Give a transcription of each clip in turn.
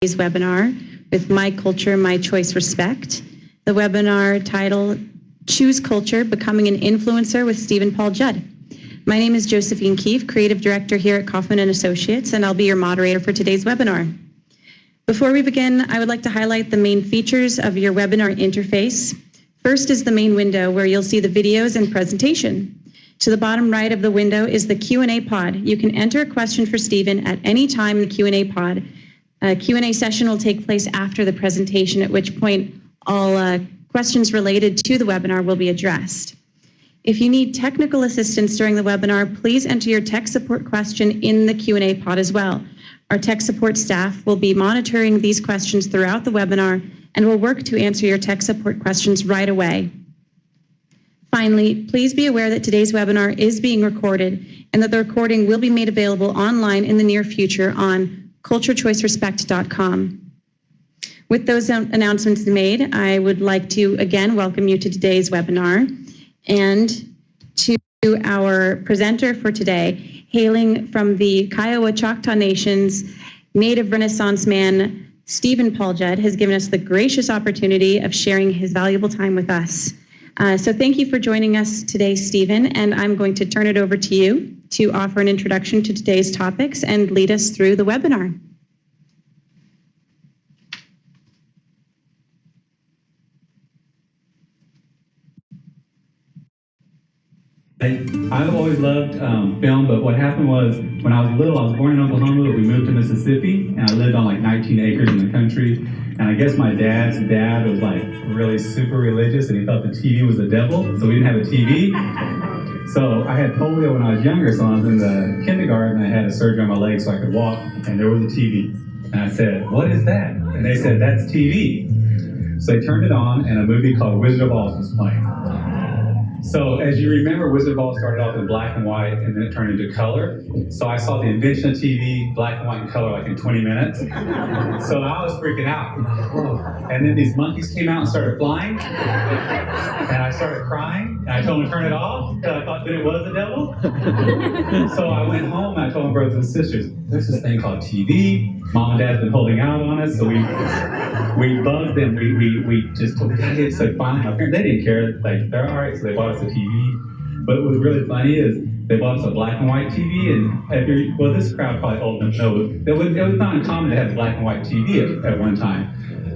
today's webinar with My Culture, My Choice, Respect. The webinar title, Choose Culture, Becoming an Influencer with Steven Paul Judd. My name is Josephine Keefe, Creative Director here at Kaufman & Associates, and I'll be your moderator for today's webinar. Before we begin, I would like to highlight the main features of your webinar interface. First is the main window where you'll see the videos and presentation. To the bottom right of the window is the Q&A pod. You can enter a question for Steven at any time in the Q&A pod. A Q&A session will take place after the presentation, at which point all questions related to the webinar will be addressed. If you need technical assistance during the webinar, please enter your tech support question in the Q&A pod as well. Our tech support staff will be monitoring these questions throughout the webinar and will work to answer your tech support questions right away. Finally, please be aware that today's webinar is being recorded and that the recording will be made available online in the near future on culturechoicerespect.com. With those announcements made, I would like to again welcome you to today's webinar and to our presenter for today, hailing from the Kiowa Choctaw Nation's Native Renaissance man, Steven Paul Judd, has given us the gracious opportunity of sharing his valuable time with us. So thank you for joining us today, Steven, and I'm going to turn it over to you to offer an introduction to today's topics and lead us through the webinar. I've always loved film, but what happened was when I was little, I was born in Oklahoma, but we moved to Mississippi, and I lived on like 19 acres in the country. And I guess my dad's dad was like really super religious, and he thought the TV was the devil, so we didn't have a TV. So I had polio when I was younger, so when I was in the kindergarten, I had a surgery on my leg so I could walk, and there was a TV. And I said, "What is that?" And they said, "That's TV." So they turned it on, and a movie called Wizard of Oz was playing. So as you remember, Wizard of Oz started off in black and white and then it turned into color. So I saw the invention of TV, black and white and color, like in 20 minutes. So I was freaking out. And then these monkeys came out and started flying. And I started crying. And I told them to turn it off because I thought that it was the devil. So I went home and I told my brothers and sisters, there's this thing called TV. Mom and Dad's been holding out on us. So we bugged them. We just told them, so finally my parents, they didn't care. Like, they're all right. So they bought us a TV. But what was really funny is they bought us a black and white TV, and well, this crowd probably old enough to know it was not uncommon to have a black and white TV at one time.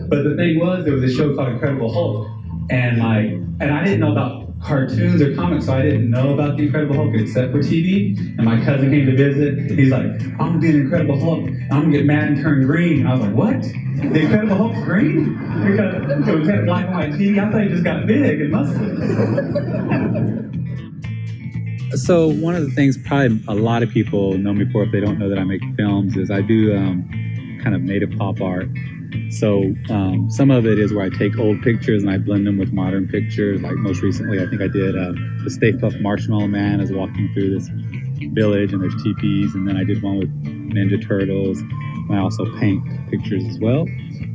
But the thing was, there was a show called Incredible Hulk, and I didn't know about cartoons or comics, so I didn't know about the Incredible Hulk except for TV. And my cousin came to visit. He's like, "I'm gonna be an Incredible Hulk. I'm gonna get mad and turn green." And I was like, "What? The Incredible Hulk's green?" Because it was had a black and white TV. I thought he just got big and muscular. So one of the things probably a lot of people know me for, if they don't know that I make films, is I do kind of native pop art. So some of it is where I take old pictures and I blend them with modern pictures. Like most recently, I think I did the Stay Puft Marshmallow Man is walking through this village and there's teepees, and then I did one with Ninja Turtles. And I also paint pictures as well.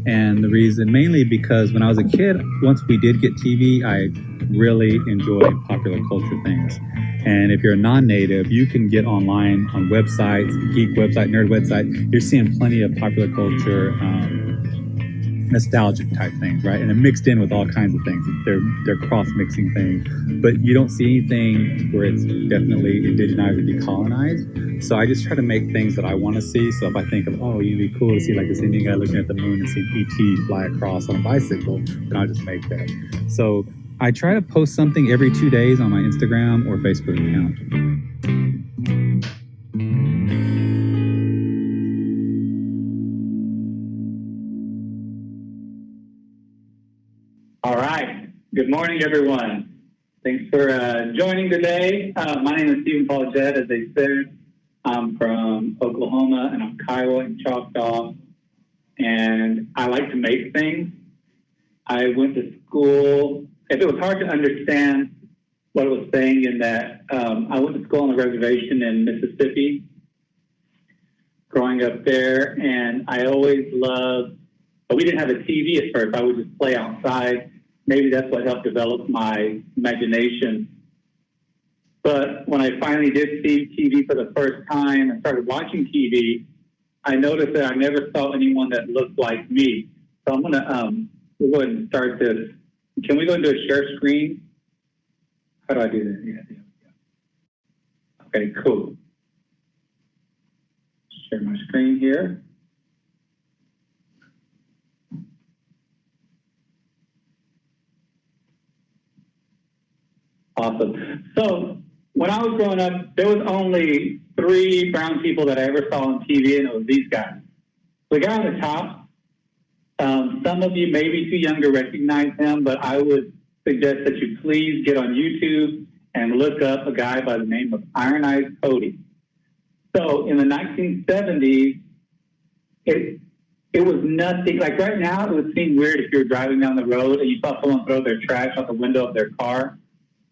And the reason, mainly because when I was a kid, once we did get TV, I really enjoyed popular culture things. And if you're a non-native, you can get online on websites, geek website, nerd website. You're seeing plenty of popular culture, nostalgic type things, right? And they're mixed in with all kinds of things. They're cross-mixing things, but you don't see anything where it's definitely indigenized or decolonized. So I just try to make things that I want to see. So if I think of, oh, it'd be cool to see like this Indian guy looking at the moon and seeing E.T. fly across on a bicycle, then I'll just make that. So I try to post something every 2 days on my Instagram or Facebook account. All right. Good morning, everyone. Thanks for joining today. My name is Steven Paul Judd, as they said. I'm from Oklahoma, and I'm Kiowa and Choctaw, and I like to make things. I went to school. If it was hard to understand what it was saying in that, I went to school on a reservation in Mississippi, growing up there, and I always loved, but we didn't have a TV at first. I would just play outside. Maybe that's what helped develop my imagination. But when I finally did see TV for the first time and started watching TV, I noticed that I never saw anyone that looked like me. So I'm gonna we'll go ahead and start this. Can we go into a share screen? How do I do that? Yeah. Okay, cool. Share my screen here. Awesome. So when I was growing up, there was only 3 brown people that I ever saw on TV, and it was these guys. The guy on the top, some of you may be too young to recognize him, but I would suggest that you please get on YouTube and look up a guy by the name of Iron Eyes Cody. So in the 1970s, it was nothing. Like right now, it would seem weird if you were driving down the road and you saw someone throw their trash out the window of their car.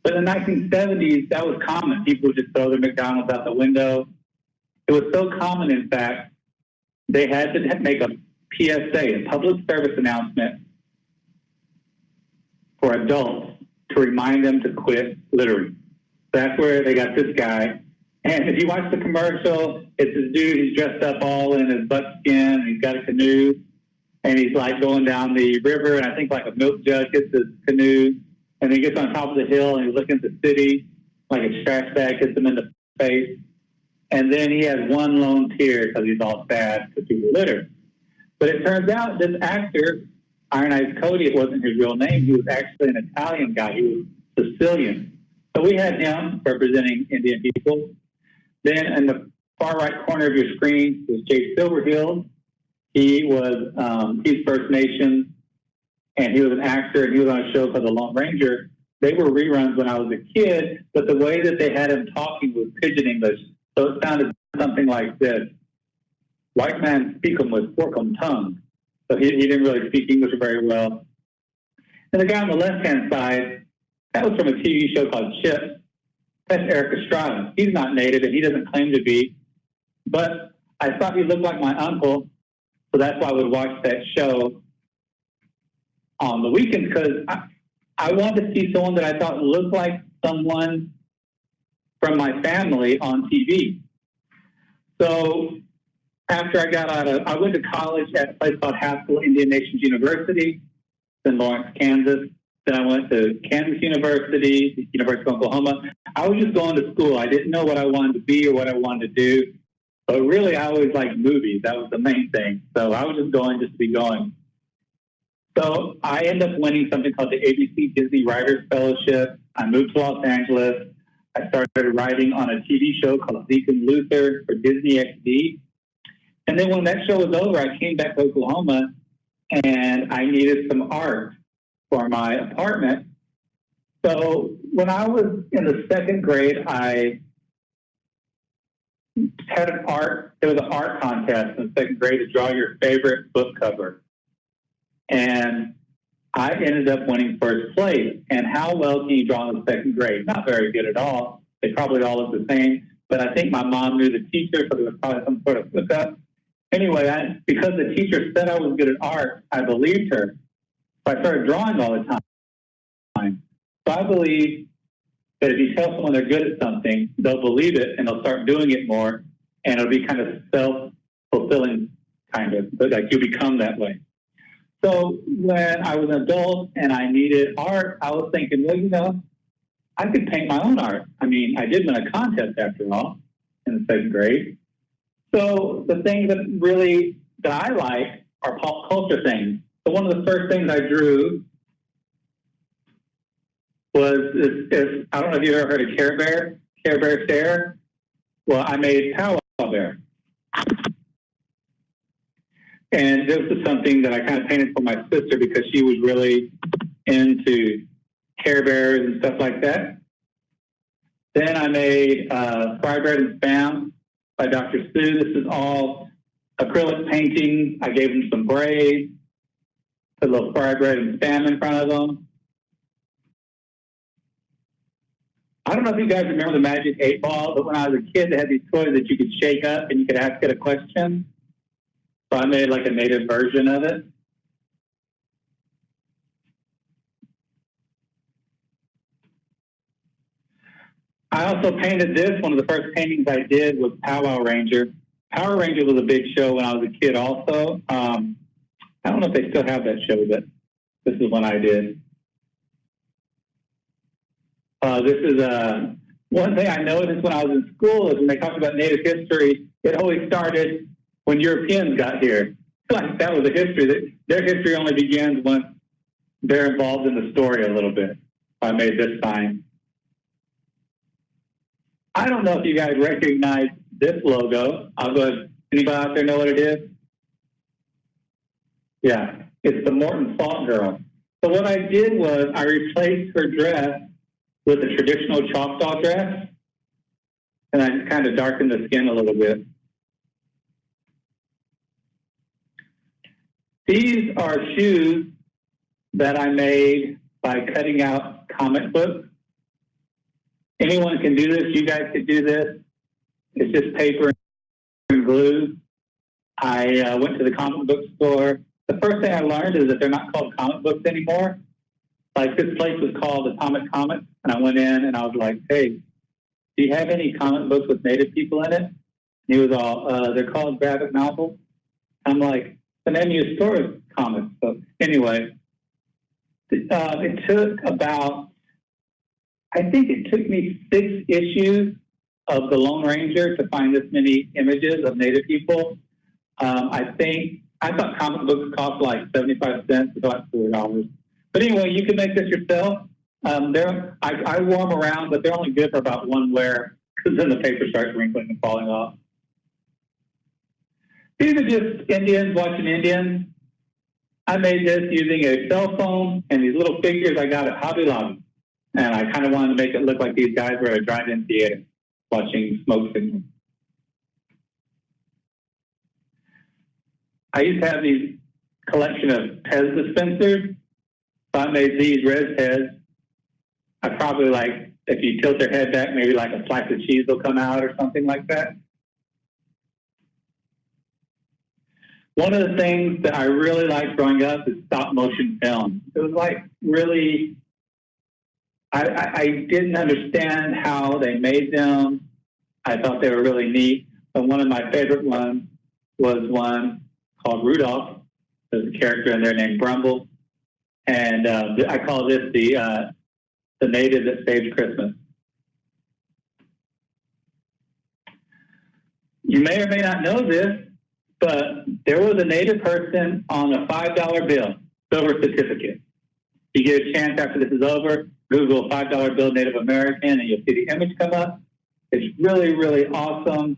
But in the 1970s, that was common. People would just throw their McDonald's out the window. It was so common, in fact, they had to make a PSA, a public service announcement for adults to remind them to quit littering. That's where they got this guy. And if you watch the commercial, it's this dude, he's dressed up all in his buckskin, and he's got a canoe, and he's like going down the river, and I think like a milk jug hits his canoe, and he gets on top of the hill, and he's looking at the city, like a trash bag hits him in the face. And then he has one lone tear because he's all sad because people litter. But it turns out this actor, Iron Eyes Cody, it wasn't his real name. He was actually an Italian guy. He was Sicilian. So we had him representing Indian people. Then in the far right corner of your screen was Jay Silverhill. He was, he's First Nation, and he was an actor, and he was on a show called The Lone Ranger. They were reruns when I was a kid, but the way that they had him talking was pidgin English. So it sounded something like this. White man speak 'em with fork-em tongue. So he didn't really speak English very well. And the guy on the left-hand side, that was from a TV show called Chip. That's Eric Estrada. He's not native, and he doesn't claim to be. But I thought he looked like my uncle, so that's why I would watch that show on the weekends, because I wanted to see someone that I thought looked like someone from my family on TV. So after I got I went to college at a place called Haskell Indian Nations University in Lawrence, Kansas. Then I went to Kansas University, University of Oklahoma. I was just going to school. I didn't know what I wanted to be or what I wanted to do. But really, I always liked movies. That was the main thing. So I was just going just to be going. So I ended up winning something called the ABC Disney Writers Fellowship. I moved to Los Angeles. I started writing on a TV show called Zeke and Luther for Disney XD. And then when that show was over, I came back to Oklahoma, and I needed some art for my apartment. So when I was in the 2nd grade, I had there was an art contest in the 2nd grade to draw your favorite book cover. And I ended up winning 1st place. And how well can you draw in the 2nd grade? Not very good at all. They probably all look the same. But I think my mom knew the teacher, so there was probably some sort of hookup. Anyway, because the teacher said I was good at art, I believed her. So I started drawing all the time. So I believe that if you tell someone they're good at something, they'll believe it and they'll start doing it more. And it'll be kind of self-fulfilling, kind of, but like you become that way. So when I was an adult and I needed art, I was thinking, well, I could paint my own art. I mean, I did win a contest after all in the 2nd grade. So the things that I like are pop culture things. So one of the first things I drew was this I don't know if you've ever heard of Care Bear Stare. Well, I made Powwow Bear. And this is something that I kind of painted for my sister because she was really into Care Bears and stuff like that. Then I made Fry Bread and Spam by Dr. Sue. This is all acrylic painting. I gave them some braids, put a little fry bread and spam in front of them. I don't know if you guys remember the Magic 8 Ball, but when I was a kid, they had these toys that you could shake up and you could ask it a question. So I made like a native version of it. I also painted this. One of the first paintings I did was Powwow Ranger. Power Rangers was a big show when I was a kid also. I don't know if they still have that show, but this is one I did. This is one thing I noticed when I was in school is when they talked about Native history, it always started when Europeans got here. Like that was the history. Their history only begins once they're involved in the story a little bit. I made this sign. I don't know if you guys recognize this logo. I'll go ahead. Anybody out there know what it is? Yeah, it's the Morton Salt Girl. So what I did was I replaced her dress with a traditional Choctaw dress, and I just kind of darkened the skin a little bit. These are shoes that I made by cutting out comic books. Anyone can do this. You guys could do this. It's just paper and glue. I went to the comic book store. The first thing I learned is that they're not called comic books anymore. Like this place was called Atomic Comics, and I went in and I was like, hey, do you have any comic books with Native people in it? And he was all, they're called graphic novels. I'm like, the name of your store is comics. So anyway, it took about, I think it took me 6 issues of The Lone Ranger to find this many images of Native people. I thought comic books cost like 75 cents, about $4. But anyway, you can make this yourself. I wore them around, but they're only good for about one wear because then the paper starts wrinkling and falling off. These are just Indians watching Indians. I made this using a cell phone and these little figures I got at Hobby Lobby. And I kind of wanted to make it look like these guys were at a drive-in theater watching smoke signals. I used to have these collection of Pez dispensers. So I made these red Pez. I probably like, if you tilt their head back, maybe like a slice of cheese will come out or something like that. One of the things that I really liked growing up is stop motion film. It was like really, I didn't understand how they made them. I thought they were really neat. But one of my favorite ones was one called Rudolph. There's a character in there named Brumble. And I call this the native that saved Christmas. You may or may not know this, but there was a native person on a $5 bill, silver certificate. You get a chance after this is over, Google $5 bill Native American, and you'll see the image come up. It's really, really awesome.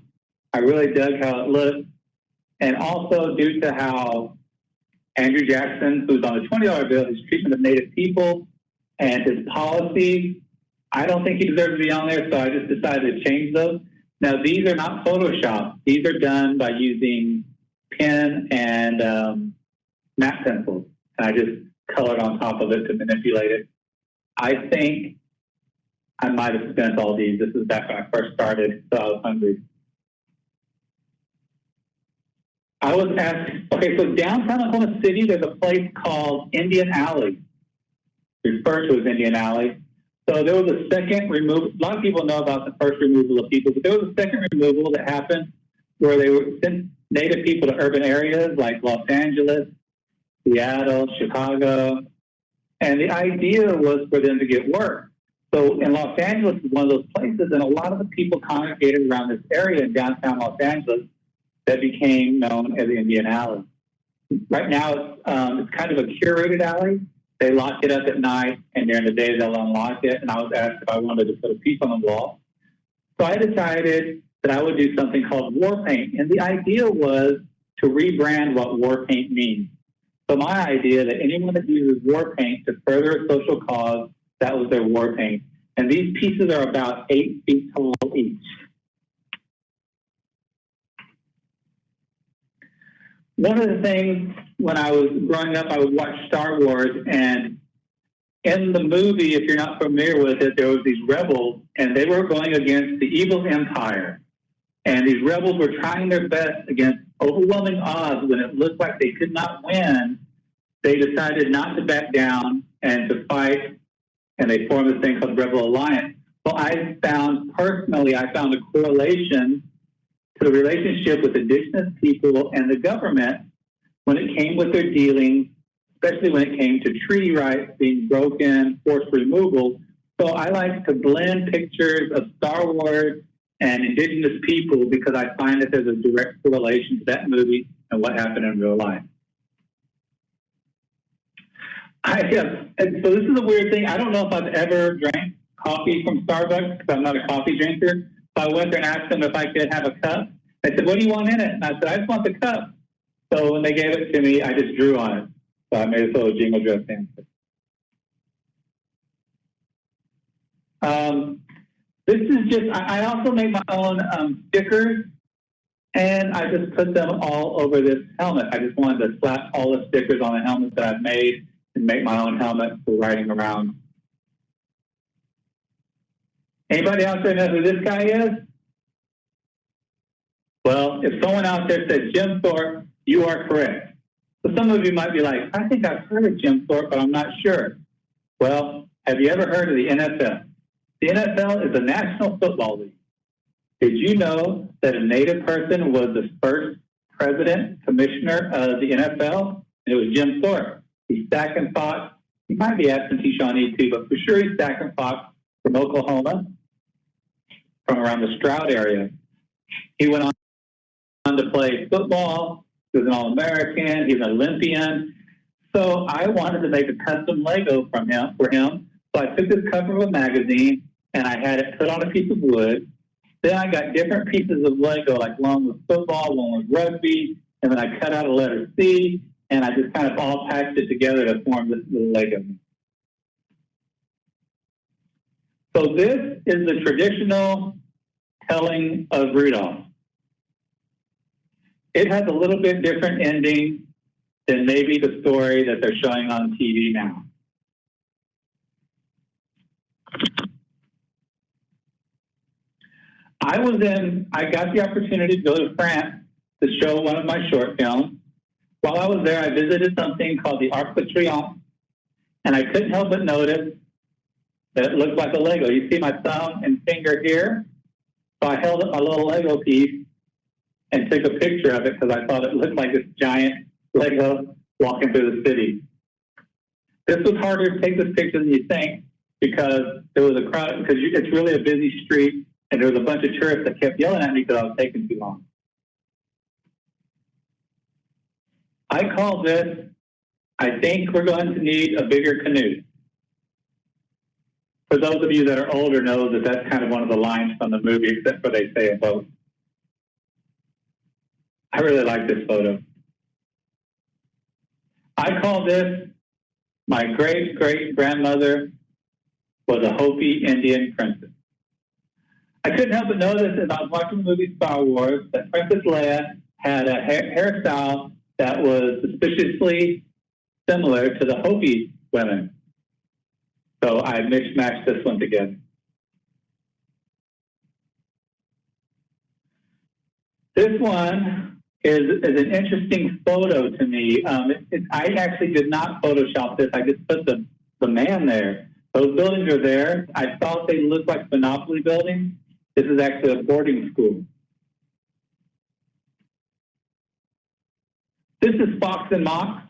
I really dug how it looked. And also due to how Andrew Jackson, who's on the $20 bill, his treatment of Native people and his policies, I don't think he deserves to be on there, so I just decided to change those. Now, these are not Photoshop. These are done by using pen and matte pencils. And I just colored on top of it to manipulate it. I think I might have spent all these. This is back when I first started, so I was hungry. I was asked, okay, so downtown Oklahoma City, there's a place called Indian Alley, referred to as Indian Alley. So there was a second removal. A lot of people know about the first removal of people, but there was a second removal that happened where they sent Native people to urban areas like Los Angeles, Seattle, Chicago. And the idea was for them to get work. So in Los Angeles is one of those places, and a lot of the people congregated around this area in downtown Los Angeles that became known as Indian Alley. Right now, it's kind of a curated alley. They lock it up at night, and during the day they'll unlock it. And I was asked if I wanted to put a piece on the wall. So I decided that I would do something called war paint. And the idea was to rebrand what war paint means. So my idea that anyone that uses war paint to further a social cause, that was their war paint. And these pieces are about 8 feet tall each. One of the things when I was growing up, I would watch Star Wars, and in the movie, if you're not familiar with it, there was these rebels, and they were going against the evil empire. And these rebels were trying their best against overwhelming odds. When it looked like they could not win, they decided not to back down and to fight, and they formed this thing called Rebel Alliance. Well, I found a correlation to the relationship with indigenous people and the government when it came with their dealings, especially when it came to treaty rights being broken, forced removal. So I like to blend pictures of Star Wars and indigenous people because I find that there's a direct correlation to that movie and what happened in real life. And so this is a weird thing. I don't know if I've ever drank coffee from Starbucks because I'm not a coffee drinker. So I went there and asked them if I could have a cup. They said, "What do you want in it?" And I said, "I just want the cup." So when they gave it to me, I just drew on it. So I made a little jingle dress answer. This is just, I also made my own stickers, and I just put them all over this helmet. I just wanted to slap all the stickers on the helmet that I've made and make my own helmet for riding around. Anybody out there know who this guy is? Well, if someone out there says Jim Thorpe, you are correct. So some of you might be like, I think I've heard of Jim Thorpe, but I'm not sure. Well, have you ever heard of the NFL? The NFL is the National Football League. Did you know that a Native person was the first president, commissioner of the NFL? And it was Jim Thorpe. He's Stack and Fox. He might be absentee Shawnee too, but for sure he's Stack and Fox from Oklahoma, from around the Stroud area. He went on to play football. He was an All-American. He's an Olympian. So I wanted to make a custom Lego for him. So I took this cover of a magazine and I had it put on a piece of wood. Then I got different pieces of Lego, like one was football, one was rugby, and then I cut out a letter C, and I just kind of all patched it together to form this little Lego. So this is the traditional telling of Rudolph. It has a little bit different ending than maybe the story that they're showing on TV now. I got the opportunity to go to France to show one of my short films. While I was there, I visited something called the Arc de Triomphe, and I couldn't help but notice that it looked like a Lego. You see my thumb and finger here? So I held up my little Lego piece and took a picture of it because I thought it looked like this giant Lego walking through the city. This was harder to take this picture than you think because there was a crowd, because it's really a busy street, and there was a bunch of tourists that kept yelling at me because I was taking too long. I call this, I think we're going to need a bigger canoe. For those of you that are older know that that's kind of one of the lines from the movie, except for they say a boat. I really like this photo. I call this, my great-great-grandmother was a Hopi Indian princess. I couldn't help but notice as I was watching the movie Star Wars that Princess Leia had a hairstyle that was suspiciously similar to the Hopi women. So I mixed-matched this one together. This one is an interesting photo to me. I actually did not Photoshop this. I just put the man there. Those buildings are there. I thought they looked like Monopoly buildings. This is actually a boarding school. This is Fox and Mox.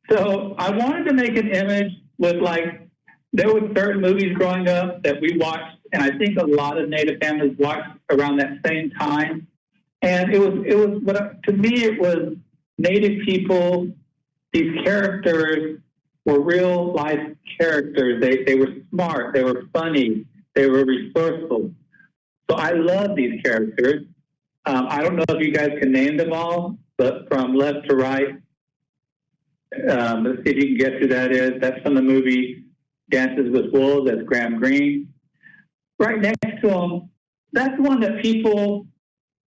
So I wanted to make an image with, like, there were certain movies growing up that we watched, and I think a lot of Native families watched around that same time. And it was to me, it was Native people. These characters were real life characters. They were smart. They were funny. They were resourceful. So I love these characters. I don't know if you guys can name them all, but from left to right, let's see if you can guess who that is. That's from the movie Dances with Wolves. That's Graham Greene. Right next to him, that's one that people,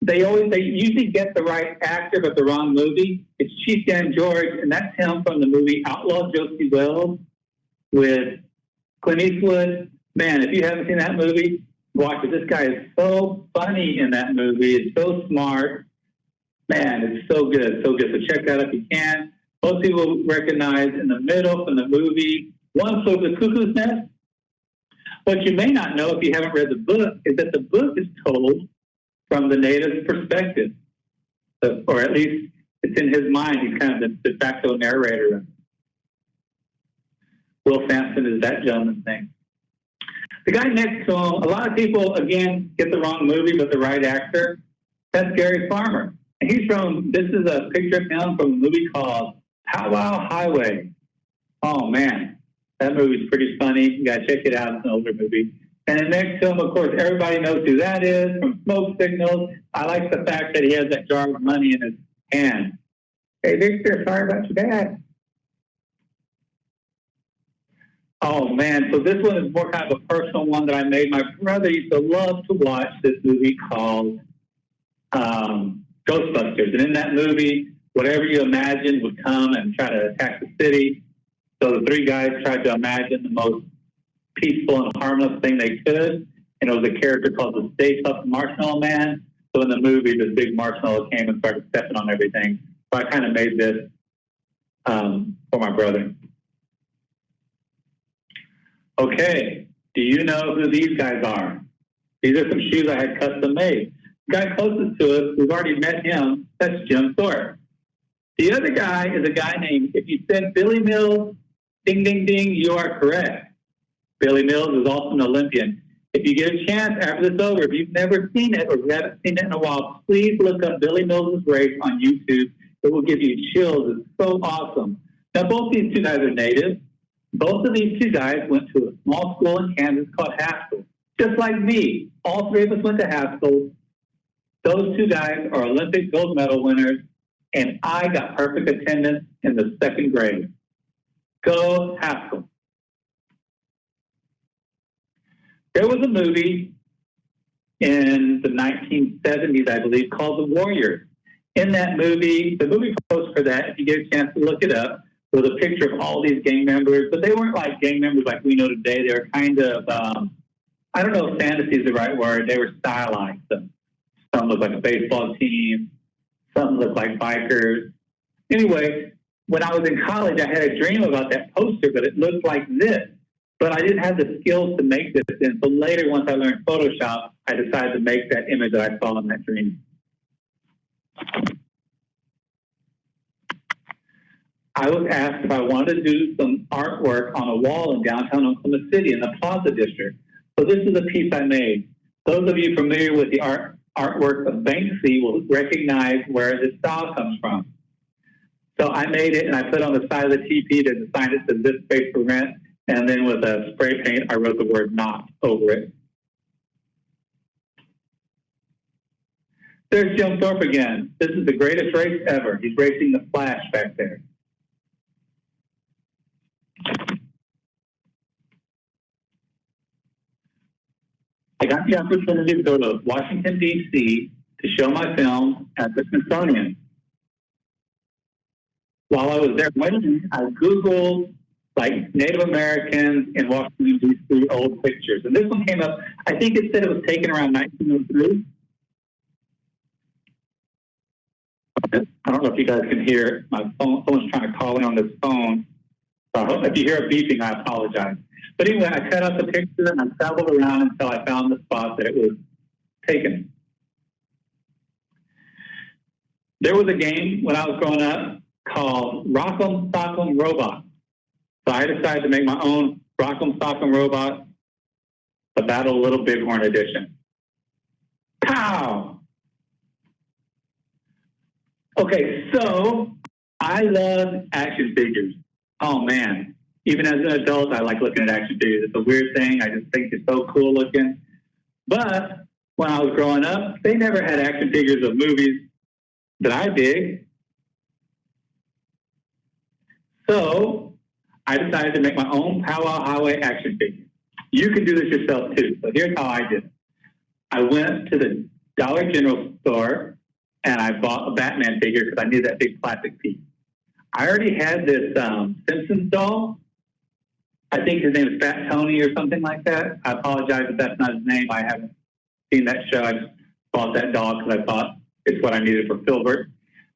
they usually get the right actor but the wrong movie. It's Chief Dan George, and that's him from the movie Outlaw Josie Wells with Clint Eastwood. Man, if you haven't seen that movie, watch it. This guy is so funny in that movie. It's so smart. Man, it's so good, so good. So check that out if you can. Most people recognize in the middle from the movie One Flew Over the Cuckoo's Nest. What you may not know if you haven't read the book is that the book is told from the native's perspective. So, or at least it's in his mind. He's kind of the de facto narrator. Will Sampson is that gentleman's name. The guy next to him, a lot of people, again, get the wrong movie, but the right actor. That's Gary Farmer. And this is a picture of him from a movie called Powwow Highway. Oh, man. That movie's pretty funny. You got to check it out. It's an older movie. And then next to him, of course, everybody knows who that is from Smoke Signals. I like the fact that he has that jar of money in his hand. Hey, Victor, sorry about your dad. Oh, man. So this one is more kind of a personal one that I made. My brother used to love to watch this movie called Ghostbusters. And in that movie, whatever you imagined would come and try to attack the city. So the three guys tried to imagine the most peaceful and harmless thing they could. And it was a character called the Stay Puft Marshmallow Man. So in the movie, this big marshmallow came and started stepping on everything. So I kind of made this for my brother. Okay, do you know who these guys are? These are some shoes I had custom made. The guy closest to us, we've already met him, that's Jim Thorpe. The other guy is a guy named, if you said Billy Mills, ding, ding, ding, you are correct. Billy Mills is also an Olympian. If you get a chance after this is over, if you've never seen it or you haven't seen it in a while, please look up Billy Mills' race on YouTube. It will give you chills. It's so awesome. Now, both these two guys are natives. Both of these two guys went to a small school in Kansas called Haskell. Just like me, all three of us went to Haskell. Those two guys are Olympic gold medal winners, and I got perfect attendance in the second grade. Go Haskell. There was a movie in the 1970s, I believe, called The Warriors. In that movie, the movie post for that, if you get a chance to look it up, was a picture of all these gang members, but they weren't like gang members like we know today. They were kind of, I don't know if fantasy is the right word. They were stylized. Some looked like a baseball team. Some looked like bikers. Anyway, when I was in college, I had a dream about that poster, but it looked like this. But I didn't have the skills to make this. And so later, once I learned Photoshop, I decided to make that image that I saw in that dream. I was asked if I wanted to do some artwork on a wall in downtown Oklahoma City in the Plaza District. So this is a piece I made. Those of you familiar with the artwork of Banksy will recognize where this style comes from. So I made it and I put it on the side of the TP to sign it to this space for rent. And then with a spray paint, I wrote the word "not" over it. There's Jim Thorpe again. This is the greatest race ever. He's racing the Flash back there. I got the opportunity to go to Washington, D.C. to show my film at the Smithsonian. While I was there waiting, I Googled like Native Americans in Washington, D.C. old pictures. And this one came up, I think it said it was taken around 1903. I don't know if you guys can hear my phone. Someone's trying to call in on this phone. So if you hear it beeping, I apologize. But anyway, I cut out the picture and I traveled around until I found the spot that it was taken. There was a game when I was growing up called Rock'em Sock'em Robot. So I decided to make my own Rock'em Sock'em Robot, the Battle of Little Bighorn edition. Pow! Okay, so I love action figures. Oh man, even as an adult, I like looking at action figures. It's a weird thing. I just think it's so cool looking. But when I was growing up, they never had action figures of movies that I dig. So I decided to make my own Powwow Highway action figure. You can do this yourself too. So here's how I did it. I went to the Dollar General store and I bought a Batman figure because I needed that big plastic piece. I already had this Simpsons doll. I think his name is Fat Tony or something like that. I apologize if that's not his name. I haven't seen that show. I just bought that doll because I thought it's what I needed for Filbert.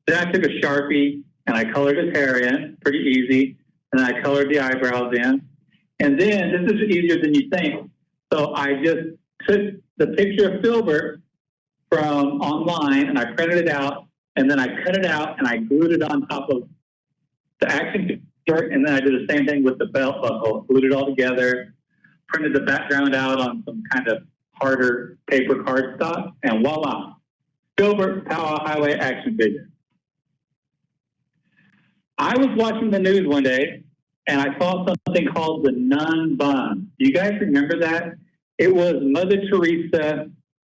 Then I took a Sharpie and I colored his hair in, pretty easy, and then I colored the eyebrows in. And then, this is easier than you think, so I just took the picture of Filbert from online, and I printed it out, and then I cut it out, and I glued it on top of the action figure, and then I did the same thing with the belt buckle, glued it all together, printed the background out on some kind of harder paper cardstock, and voila, Filbert Powwow Highway action figure. I was watching the news one day, and I saw something called the nun bun. Do you guys remember that? It was Mother Teresa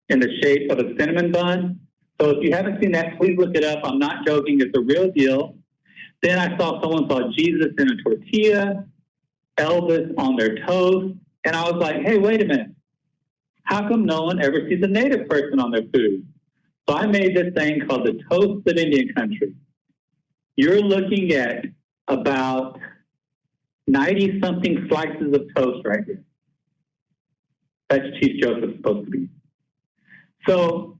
in the shape of a cinnamon bun. So if you haven't seen that, please look it up. I'm not joking. It's a real deal. Then I saw someone saw Jesus in a tortilla, Elvis on their toast, and I was like, hey, wait a minute. How come no one ever sees a native person on their food? So I made this thing called the Toast of Indian Country. You're looking at about 90-something slices of toast right here. That's Chief Joseph supposed to be. So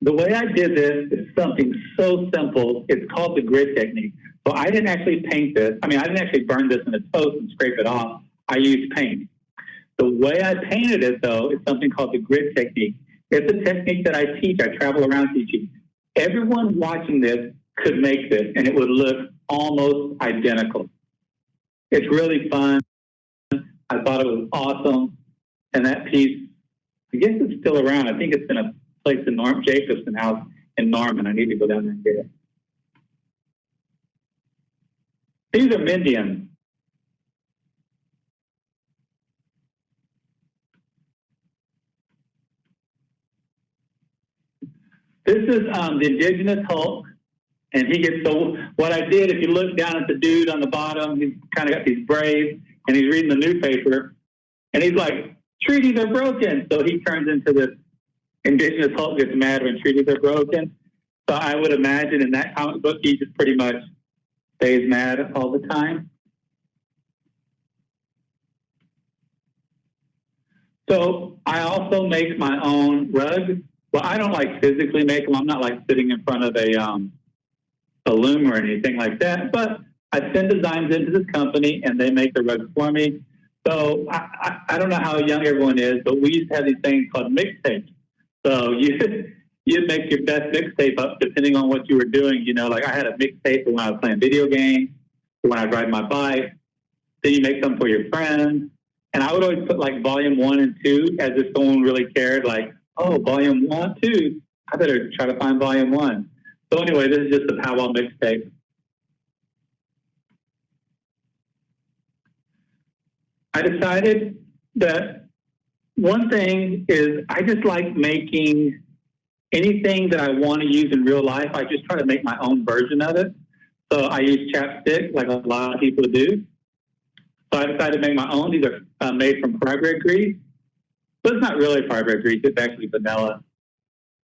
the way I did this is something so simple. It's called the grid technique. So I didn't actually paint this. I didn't actually burn this in a toast and scrape it off. I used paint. The way I painted it, though, is something called the grid technique. It's a technique that I teach. I travel around teaching. Everyone watching this could make this, and it would look almost identical. It's really fun. I thought it was awesome. And that piece, I guess it's still around. I think it's in a place in Norm Jacobson House in Norman. I need to go down there and get it. These are Mindians. This is the indigenous Hulk, and he gets, so what I did, if you look down at the dude on the bottom, he's kind of got these braids, and he's reading the newspaper, and he's like, treaties are broken. So he turns into this indigenous Hulk, gets mad when treaties are broken. So I would imagine in that comic book, he just pretty much stays mad all the time. So I also make my own rugs. Well, I don't like physically make them. I'm not like sitting in front of a loom or anything like that. But I send designs into this company, and they make the rugs for me. So I don't know how young everyone is, but we used to have these things called mixtapes. So you'd make your best mixtape up depending on what you were doing. You know, like I had a mixtape when I was playing video games, when I ride my bike. Then you make them for your friends. And I would always put like volume 1 and 2 as if someone really cared, like, oh, volume 1, 2, I better try to find volume 1. So anyway, this is just a powwow mixtape. I decided that one thing is I just like making anything that I want to use in real life. I just try to make my own version of it. So I use chapstick like a lot of people do. So I decided to make my own. These are made from fry bread grease. But it's not really fry bread grease. It's actually vanilla.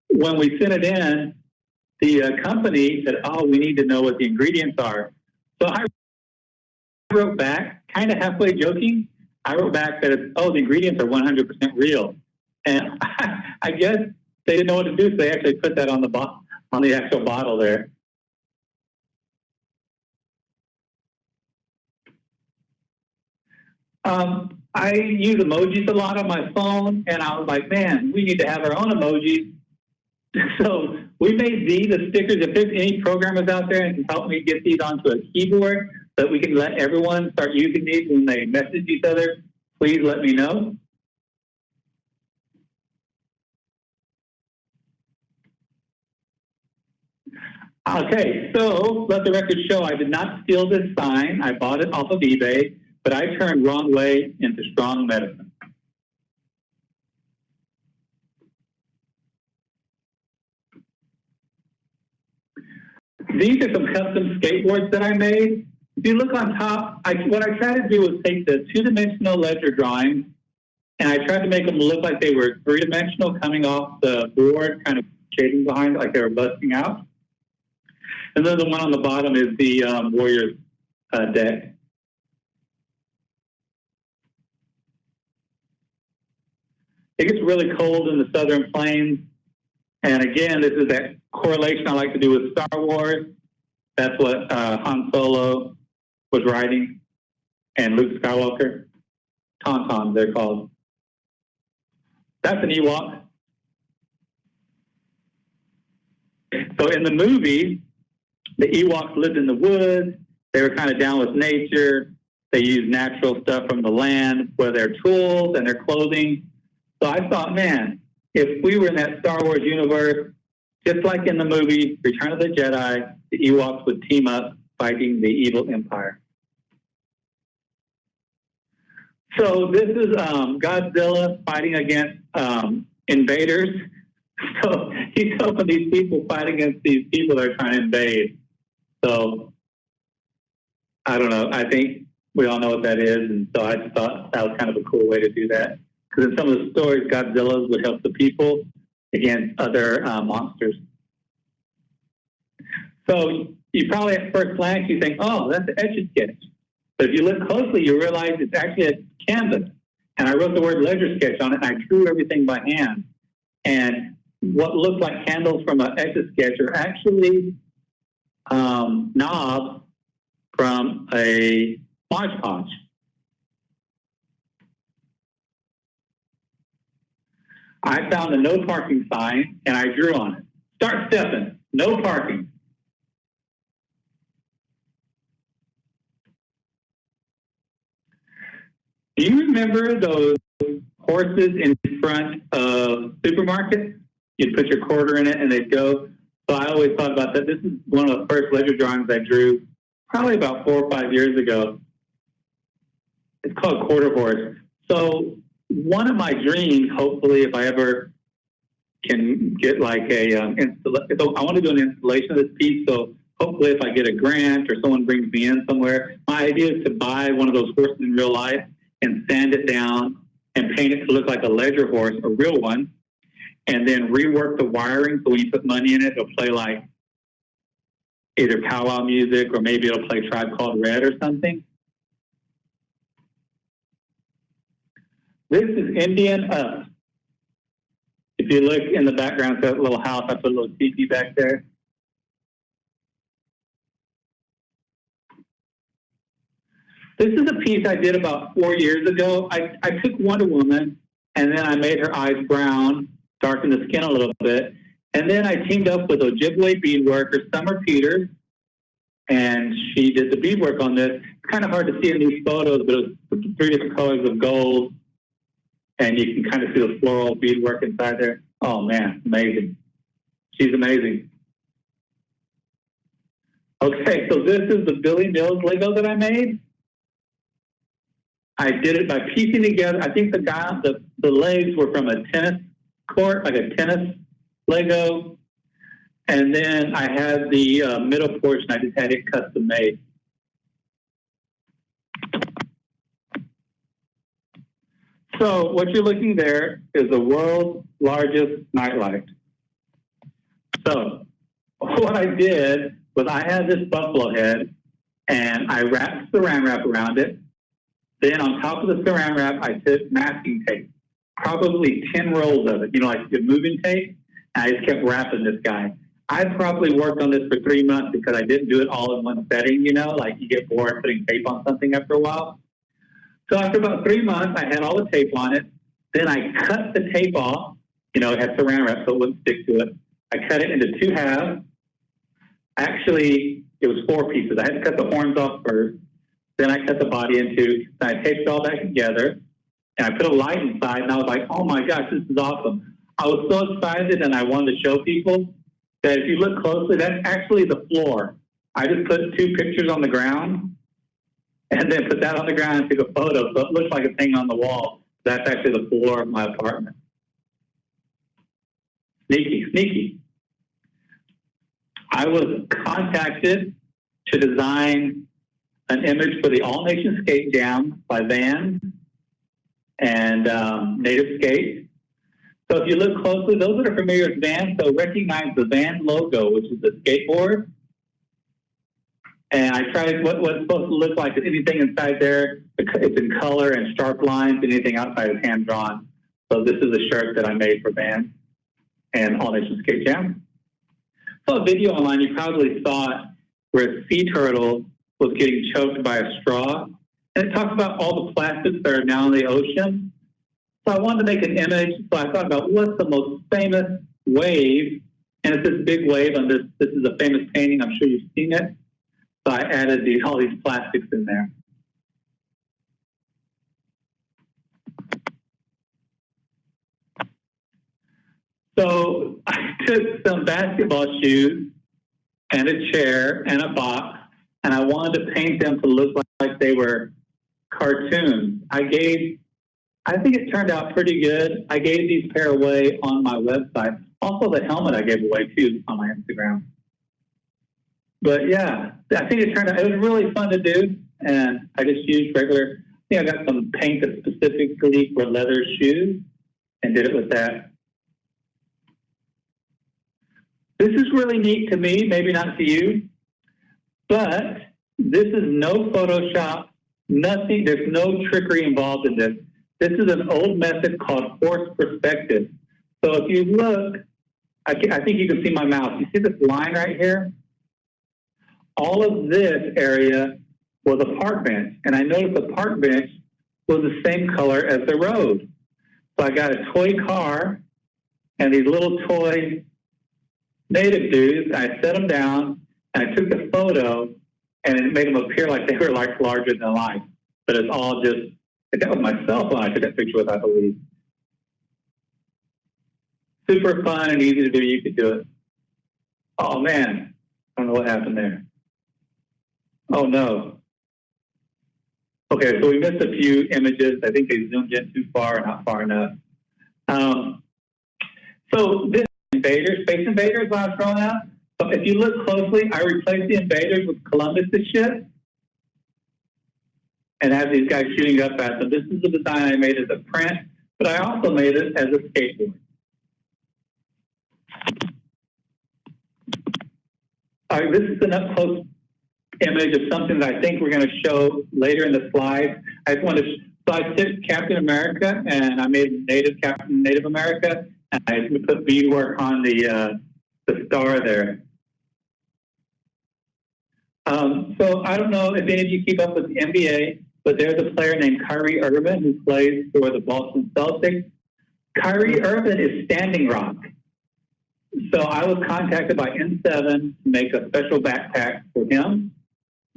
When we sent it in, the company said, oh, we need to know what the ingredients are. So I wrote back, kind of halfway joking. I wrote back that, the ingredients are 100% real. And I guess they didn't know what to do, so they actually put that on the actual bottle there. I use emojis a lot on my phone, and I was like, man, we need to have our own emojis. So we made these as stickers. If there's any programmers out there and can help me get these onto a keyboard so that we can let everyone start using these when they message each other, please let me know. Okay, so let the record show I did not steal this sign. I bought it off of eBay, but I turned wrong way into strong medicine. These are some custom skateboards that I made. If you look on top, what I tried to do was take the two-dimensional ledger drawings, and I tried to make them look like they were three-dimensional coming off the board, kind of shading behind it like they were busting out. And then the one on the bottom is the Warriors deck. It gets really cold in the southern plains. And again, this is that correlation I like to do with Star Wars. That's what Han Solo was riding, and Luke Skywalker. Tauntauns, they're called. That's an Ewok. So in the movie, the Ewoks lived in the woods. They were kind of down with nature. They used natural stuff from the land for their tools and their clothing. So I thought, man, if we were in that Star Wars universe, just like in the movie Return of the Jedi, the Ewoks would team up fighting the evil empire. So this is Godzilla fighting against invaders. So he's helping these people fight against these people that are trying to invade. So I don't know. I think we all know what that is. And so I just thought that was kind of a cool way to do that. Because in some of the stories, Godzilla would help the people against other monsters. So you probably at first glance, you think, oh, that's an Etch-a-Sketch. But if you look closely, you realize it's actually a canvas. And I wrote the word ledger sketch on it, and I drew everything by hand. And what look like candles from an Etch-a-Sketch are actually knobs from a Mod Podge. I found a no parking sign, and I drew on it. Start stepping, no parking. Do you remember those horses in front of supermarkets? You'd put your quarter in it and they'd go. So I always thought about that. This is one of the first ledger drawings I drew probably about 4 or 5 years ago. It's called Quarter Horse. So one of my dreams, hopefully, if I ever can get like a I want to do an installation of this piece. So hopefully if I get a grant or someone brings me in somewhere, my idea is to buy one of those horses in real life and sand it down and paint it to look like a ledger horse, a real one, and then rework the wiring so when you put money in it, it'll play like either powwow music or maybe it'll play Tribe Called Red or something. This is Indian Up. If you look in the background, that little house, I put a little teepee back there. This is a piece I did about 4 years ago. I took Wonder Woman and then I made her eyes brown, darkened the skin a little bit. And then I teamed up with Ojibwe beadworker Summer Peters, and she did the beadwork on this. It's kind of hard to see in these photos, but it was 3 different colors of gold. And you can kind of see the floral beadwork inside there. Oh man, amazing. She's amazing. Okay, so this is the Billy Mills Lego that I made. I did it by piecing together. I think the legs were from a tennis court, like a tennis Lego. And then I had the middle portion, I just had it custom made. So what you're looking there is the world's largest nightlight. So what I did was I had this buffalo head and I wrapped saran wrap around it. Then on top of the saran wrap, I put masking tape, probably 10 rolls of it, you know, like the moving tape. And I just kept wrapping this guy. I probably worked on this for 3 months because I didn't do it all in one setting, you know, like you get bored putting tape on something after a while. So after about 3 months, I had all the tape on it. Then I cut the tape off. You know, it had saran wrap so it wouldn't stick to it. I cut it into 2 halves. Actually, it was 4 pieces. I had to cut the horns off first. Then I cut the body in 2. Then I taped it all back together. And I put a light inside. And I was like, oh my gosh, this is awesome. I was so excited and I wanted to show people that if you look closely, that's actually the floor. I just put 2 pictures on the ground and then put that on the ground and took a photo. So it looks like it's hanging on the wall. That's actually the floor of my apartment. Sneaky, sneaky. I was contacted to design an image for the All Nation Skate Jam by Vans and Native Skate. So if you look closely, those that are familiar with Vans, so recognize the Vans logo, which is the skateboard. And I tried what's supposed to look like anything inside there. It's in color and sharp lines. Anything outside is hand drawn. So this is a shirt that I made for Vans and All Nation Skate Jam. So a video online, you probably saw it, where a sea turtle was getting choked by a straw. And it talks about all the plastics that are now in the ocean. So I wanted to make an image, so I thought about what's the most famous wave, and it's this big wave on this is a famous painting, I'm sure you've seen it. So I added all these plastics in there. So I took some basketball shoes and a chair and a box, and I wanted to paint them to look like they were cartoons. I think it turned out pretty good. I gave these pair away on my website. Also, the helmet I gave away too on my Instagram. But yeah, I think it was really fun to do, and I just used regular. I got some paint that's specifically for leather shoes, and did it with that. This is really neat to me, maybe not to you, but this is no Photoshop, nothing, there's no trickery involved in this. This is an old method called forced perspective. So if you look, I think you can see my mouse. You see this line right here? All of this area was a park bench, and I noticed the park bench was the same color as the road. So I got a toy car and these little toy native dudes. I set them down, and I took the photo, and it made them appear like they were like larger than life. But it's all just, that was my cell phone I took that picture with, I believe. Super fun and easy to do. You could do it. Oh, man. I don't know what happened there. Oh, no. Okay, so we missed a few images. I think they zoomed in too far or not far enough. So this invaders, Space Invaders, when I was growing up. So if you look closely, I replaced the invaders with Columbus's ship and have these guys shooting up at them. This is the design I made as a print, but I also made it as a skateboard. All right, this is an up-close image of something that I think we're going to show later in the slides. I just want to, so I took Captain America and I made Captain Native America, and I put beadwork on the star there. So I don't know if any of you keep up with the NBA, but there's a player named Kyrie Irving who plays for the Boston Celtics. Kyrie Irving is Standing Rock. So I was contacted by N7 to make a special backpack for him.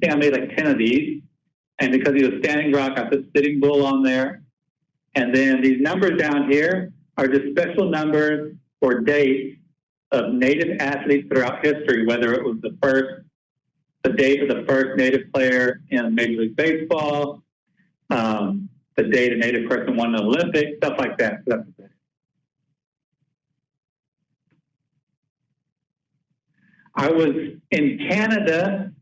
I think I made like 10 of these. And because he was Standing Rock, I put Sitting Bull on there. And then these numbers down here are just special numbers or dates of Native athletes throughout history, whether it was the date of the first Native player in Major League Baseball, the date a Native person won the Olympics, stuff like that. So that's I was in Canada,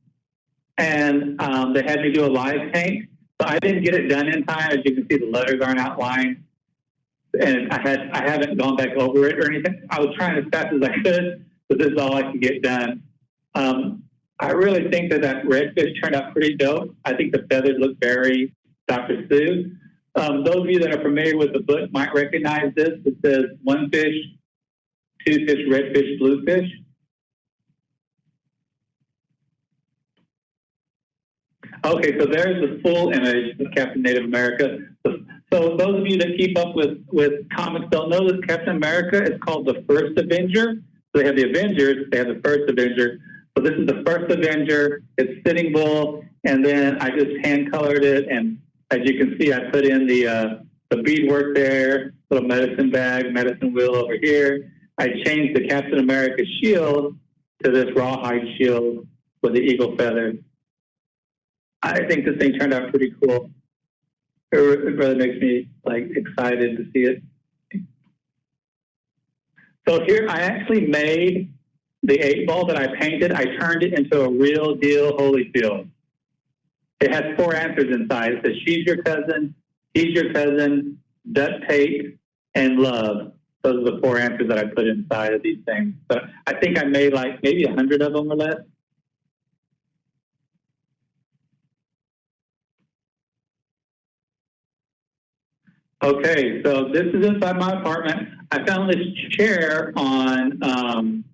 and they had me do a live paint, so I didn't get it done in time. As you can see, the letters aren't outlined, and I haven't gone back over it or anything. I was trying as fast as I could, but this is all I could get done. I really think that redfish turned out pretty dope. I think the feathers look very Dr. Seuss. Those of you that are familiar with the book might recognize this. It says one fish, two fish, redfish, bluefish. Okay, so there's the full image of Captain Native America. So those of you that keep up with comics, they'll know that Captain America is called the First Avenger. So they have the Avengers, they have the First Avenger. So this is the First Avenger, it's Sitting Bull, and then I just hand-colored it, and as you can see, I put in the beadwork there, little medicine bag, medicine wheel over here. I changed the Captain America shield to this rawhide shield with the eagle feathers. I think this thing turned out pretty cool. It really makes me excited to see it. So here I actually made the 8-ball that I painted. I turned it into a real deal Holyfield. It has 4 answers inside. It says, she's your cousin, he's your cousin, duct tape, and love. Those are the 4 answers that I put inside of these things. But I think I made maybe 100 of them or less. Okay, so this is inside my apartment. I found this chair on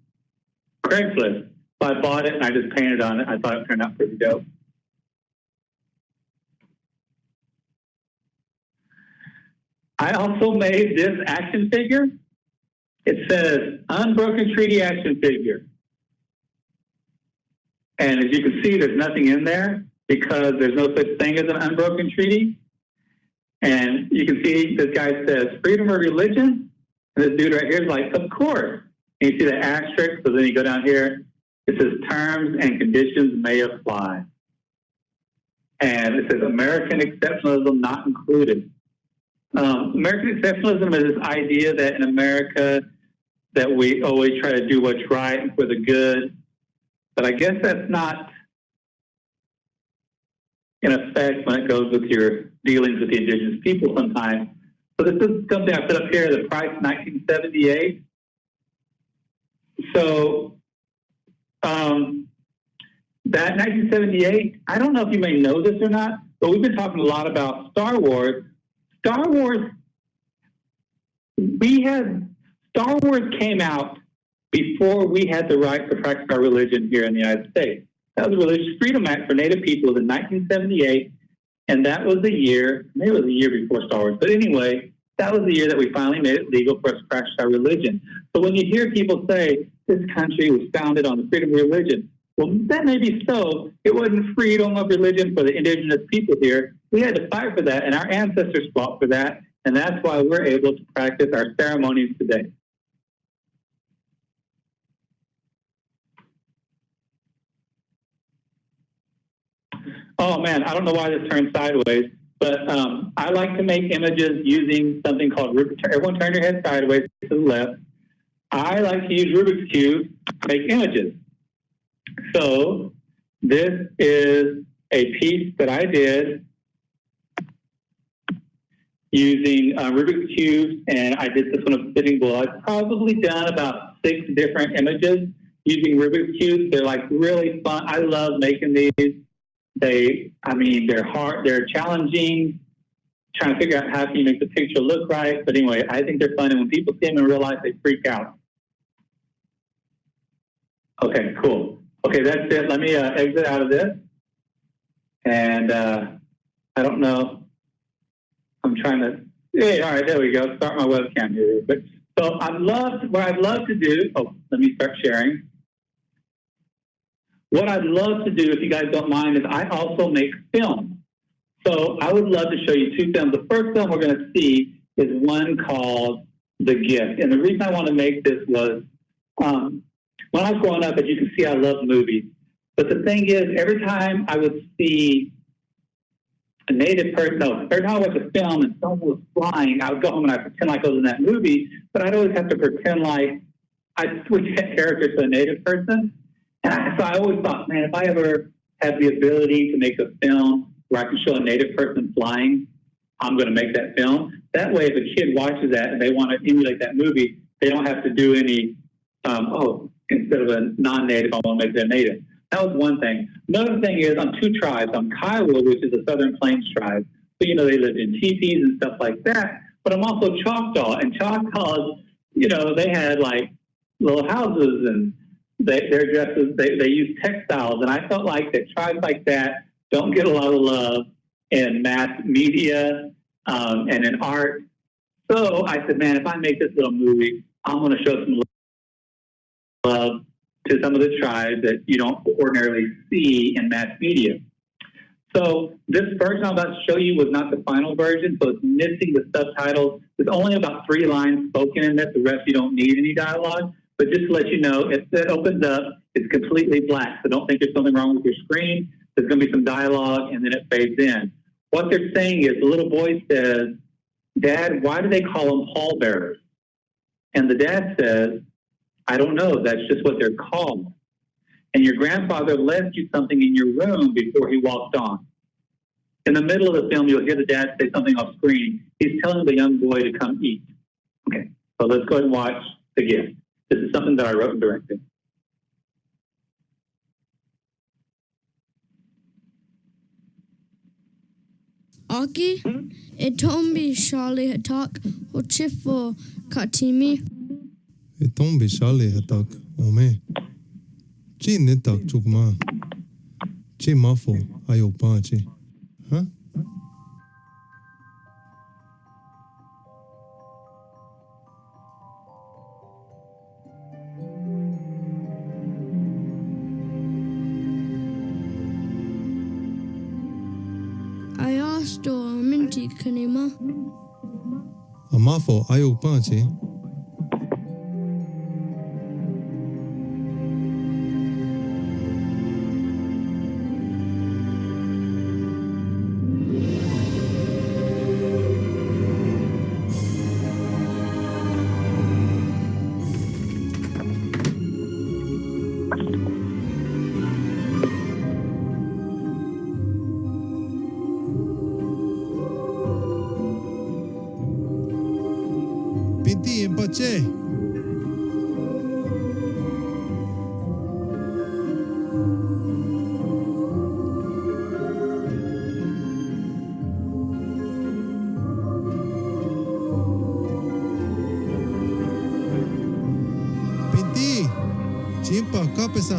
Craigslist. So So I bought it and I just painted on it. I thought it turned out pretty dope. I also made this action figure. It says Unbroken Treaty action figure. And as you can see, there's nothing in there because there's no such thing as an unbroken treaty. And you can see this guy says freedom of religion. And this dude right here is like, of course. And you see the asterisk. So then you go down here. It says terms and conditions may apply. And it says American exceptionalism not included. American exceptionalism is this idea that in America that we always try to do what's right and for the good. But I guess that's not in effect when it goes with your dealings with the indigenous people sometimes. So this is something I put up here, the price 1978. So that 1978, I don't know if you may know this or not, but we've been talking a lot about Star Wars. Star Wars came out before we had the right to practice our religion here in the United States. That was the Religious Freedom Act for Native peoples in 1978, and that was the year, maybe it was the year before Star Wars, but anyway, that was the year that we finally made it legal for us to practice our religion. So when you hear people say, this country was founded on the freedom of religion, well, that may be so. It wasn't freedom of religion for the indigenous people here. We had to fight for that, and our ancestors fought for that, and that's why we're able to practice our ceremonies today. Oh man, I don't know why this turned sideways, but I like to make images using something called Rubik's. Everyone turn your head sideways to the left. I like to use Rubik's Cube to make images. So this is a piece that I did using Rubik's Cubes, and I did this one of Sitting Bull. I've probably done about 6 different images using Rubik's Cubes. They're like really fun. I love making these. They're hard, they're challenging, trying to figure out how can you make the picture look right. But anyway, I think they're fun, and when people see them in real life, they freak out. Okay, cool. Okay, that's it. Let me exit out of this. And I don't know. I'm trying to, hey, all right, there we go. Start my webcam here. But so what I'd love to do, let me start sharing. What I'd love to do, if you guys don't mind, is I also make films. So I would love to show you 2 films. The first film we're going to see is one called The Gift. And the reason I want to make this was when I was growing up, as you can see, I love movies. But the thing is, every time I would see a native person, every time I watched a film and someone was flying, I would go home and I'd pretend like I was in that movie, but I'd always have to pretend like I'd switch that character to a native person. And so I always thought, man, if I ever have the ability to make a film where I can show a native person flying, I'm going to make that film. That way, if a kid watches that and they want to emulate that movie, they don't have to do any, instead of a non-native, I want to make them native. That was one thing. Another thing is I'm 2 tribes. I'm Kiowa, which is a Southern Plains tribe. So, they lived in teepees and stuff like that. But I'm also Choctaw. And Choctaws, they had like little houses and their dresses, they use textiles. And I felt like that tribes like that don't get a lot of love in mass media and in art. So I said, man, if I make this little movie, I'm going to show some love to some of the tribes that you don't ordinarily see in mass media. So this version I'm about to show you was not the final version, so it's missing the subtitles. There's only about 3 lines spoken in this. The rest you don't need any dialogue. But just to let you know, it opens up, it's completely black. So don't think there's something wrong with your screen. There's going to be some dialogue, and then it fades in. What they're saying is the little boy says, Dad, why do they call them pallbearers? And the dad says, I don't know. That's just what they're called. And your grandfather left you something in your room before he walked on. In the middle of the film, you'll hear the dad say something off screen. He's telling the young boy to come eat. Okay, so let's go ahead and watch The Gift. This is something that I wrote and directed. Aki, etombi shali hatak, ochifo katimi. Etombi shali hatak, ome. Chi ne tak chuk ma. Chi ma fo ayo pa chi. Huh? I asked her minty kanima. A ma fo ayo pa chi. Pinti empache. Pinti. Chimpa kapesa.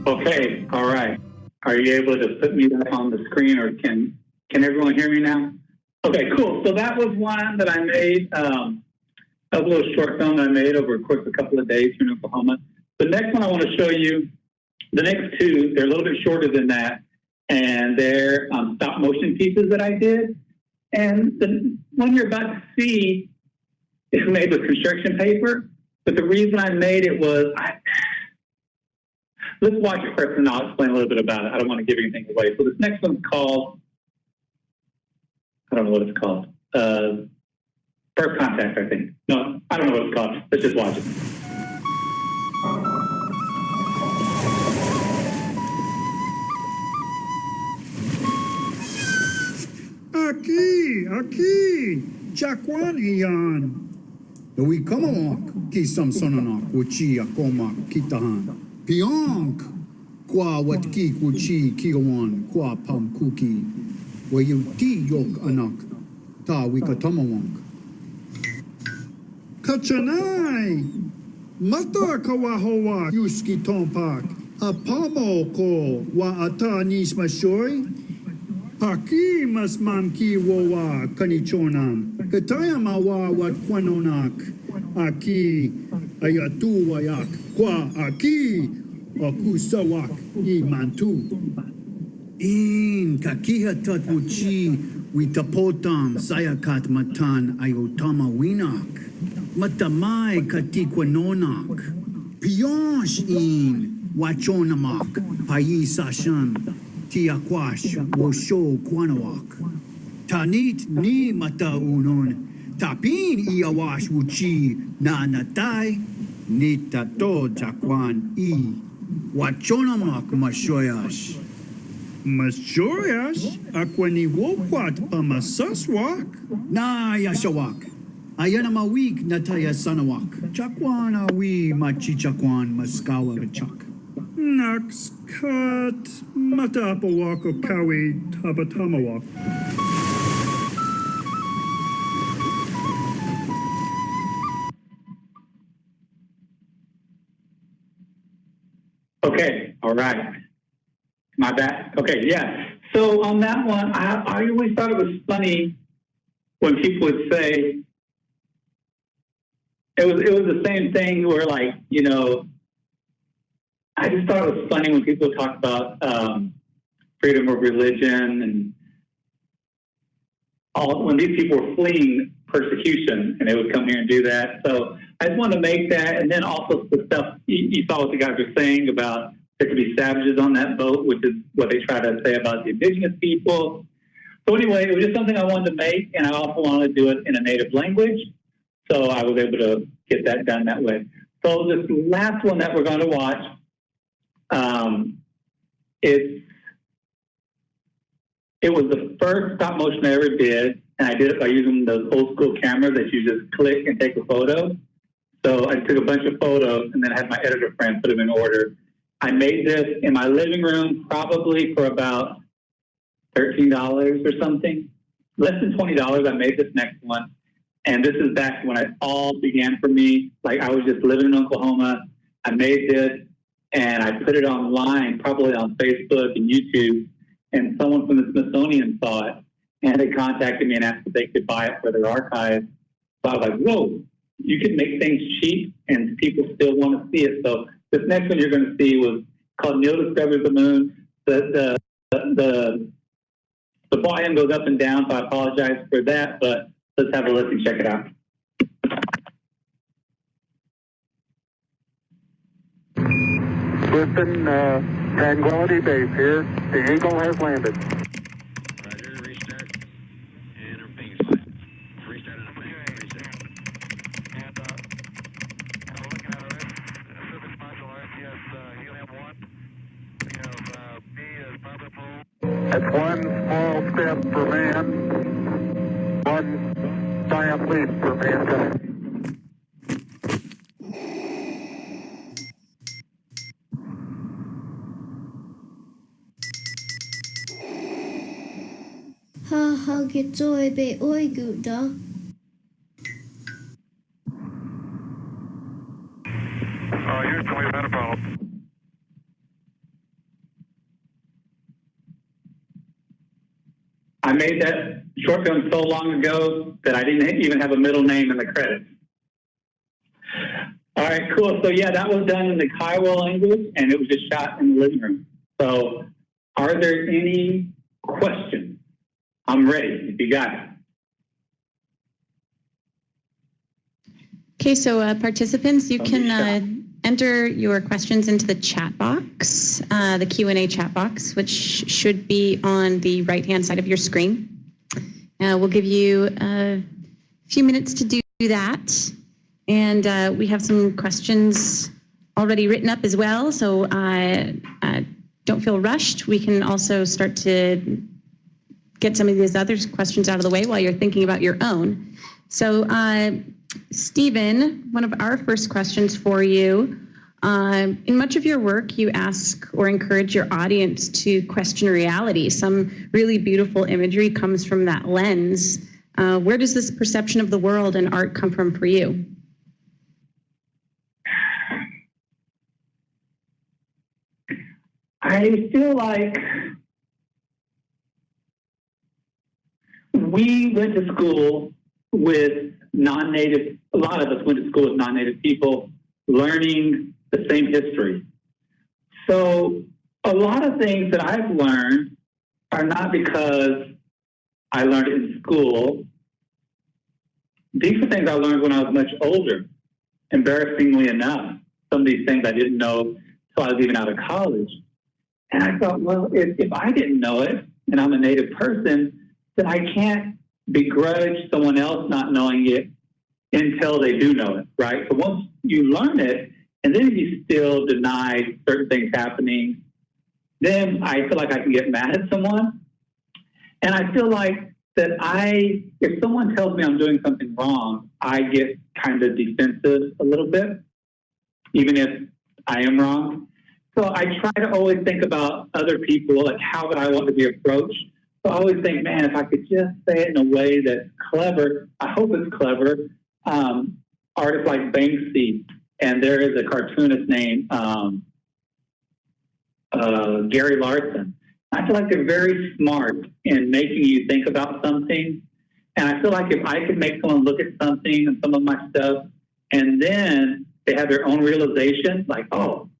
Okay, all right. Are you able to put me back on the screen, or can everyone hear me now? Okay, cool. So that was one that I made, a little short film that I made over a course of a couple of days here in Oklahoma. The next one I want to show you, the next two, they're a little bit shorter than that, and they're stop motion pieces that I did. And the one you're about to see is made with construction paper, but the reason I made it was, let's watch it first and I'll explain a little bit about it. I don't want to give anything away. So this next one's called, I don't know what it's called. First Contact, I think. No, I don't know what it's called. Let's just watch it. Aqui, Jaquan iyan. Dawi kamawak, kisam sonanak, wachi akomak kitahan. Pionk, kwa watki kuchi kigawan, kwa pam kuki. Wayuti yok anak, ta wikatamawak. Kachanai, mata kawahowa, yuski tompak. Apamo ko, wa ata nismashoy. Paki mas mamki wowa kanichonam. Kataya mawa wat kwanonak. Aki ayatu wayak. Kwa aki akusawak I mantu. In kakiha tatwuchi witapotam sayakat matan ayotama winak. Matamai katikwanonak. Pionsh in wachonamak payisashan. Tiakwash wosho kwanawak. Tanit ni mataunon. Tapin iawash wuchi na natai. Nitato jakwan I. Wachonamak mashoyash. Mashoyash? Akwani wokwat pamasaswak? Na yashawak. Ayanamawik nataya sanawak. Jakwan awi machichakwan maskawa chak. Nax kat matapawak o kawi tabatamawak. Okay, all right. My bad. Okay, yeah. So on that one, I always thought it was funny when people would say, it was the same thing where, like, you know, I just thought it was funny when people talk about freedom of religion and when these people were fleeing persecution and they would come here and do that. So I just wanted to make that, and then also the stuff you saw what the guys were saying about there could be savages on that boat, which is what they try to say about the indigenous people. So anyway, it was just something I wanted to make, and I also wanted to do it in a native language. So I was able to get that done that way. So this last one that we're going to watch, it was the first stop motion I ever did, and I did it by using those old school cameras that you just click and take a photo. So I took a bunch of photos and then I had my editor friend put them in order. I made this in my living room probably for about $13 or something. Less than $20, I made this next one. And this is back when it all began for me. Like, I was just living in Oklahoma. I made this and I put it online, probably on Facebook and YouTube. And someone from the Smithsonian saw it and they contacted me and asked if they could buy it for their archive. So I was like, whoa, you can make things cheap and people still want to see it. So this next one you're going to see was called Neil Discovers the Moon. The volume goes up and down, so I apologize for that, but let's have a listen, check it out. Houston, Tranquility Base here. The Eagle has landed. Roger, restart. And our thing is set. Restart on the plane. Reset. And looking at it, Pacific Module RTS, helium 1. We have B as Papa Pool. That's one small step for man, one giant leap for mankind. Ha gitoi be oiguda. Houston, we've had a problem. I made that short film so long ago that I didn't even have a middle name in the credits. All right, cool. So yeah, that was done in the Kiowa language, and it was just shot in the living room. So are there any questions? I'm ready, if you got it. Okay, so participants, you can enter your questions into the chat box, the Q&A chat box, which should be on the right-hand side of your screen. We'll give you a few minutes to do that. And we have some questions already written up as well, so don't feel rushed. We can also start to get some of these other questions out of the way while you're thinking about your own. So Steven, one of our first questions for you, in much of your work, you ask or encourage your audience to question reality. Some really beautiful imagery comes from that lens. Where does this perception of the world and art come from for you? I feel like we went to school with non-native, a lot of us went to school with non-native people learning the same history. So a lot of things that I've learned are not because I learned it in school. These are things I learned when I was much older, embarrassingly enough. Some of these things I didn't know until I was even out of college. And I thought, well, if I didn't know it, and I'm a native person, then I can't begrudge someone else not knowing it until they do know it, right? So once you learn it, and then you still deny certain things happening, then I feel like I can get mad at someone. And I feel like that if someone tells me I'm doing something wrong, I get kind of defensive a little bit, even if I am wrong. So I try to always think about other people, like how would I want to be approached? So I always think, man, if I could just say it in a way that's clever, I hope it's clever. Artists like Banksy, and there is a cartoonist named Gary Larson. I feel like they're very smart in making you think about something. And I feel like if I could make someone look at something and some of my stuff, and then they have their own realization, like, oh,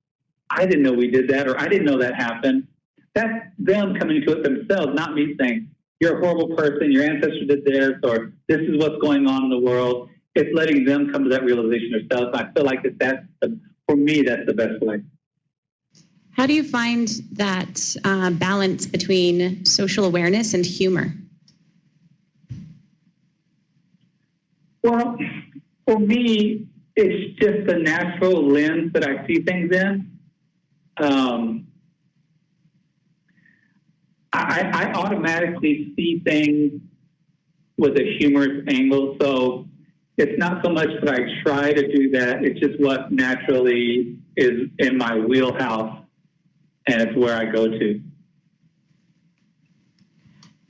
I didn't know we did that, or I didn't know that happened. That's them coming to it themselves, not me saying, you're a horrible person, your ancestors did this, or this is what's going on in the world. It's letting them come to that realization themselves. I feel like for me, that's the best way. How do you find that balance between social awareness and humor? Well, for me, it's just the natural lens that I see things in. I automatically see things with a humorous angle, so it's not so much that I try to do that, it's just what naturally is in my wheelhouse, and it's where I go to.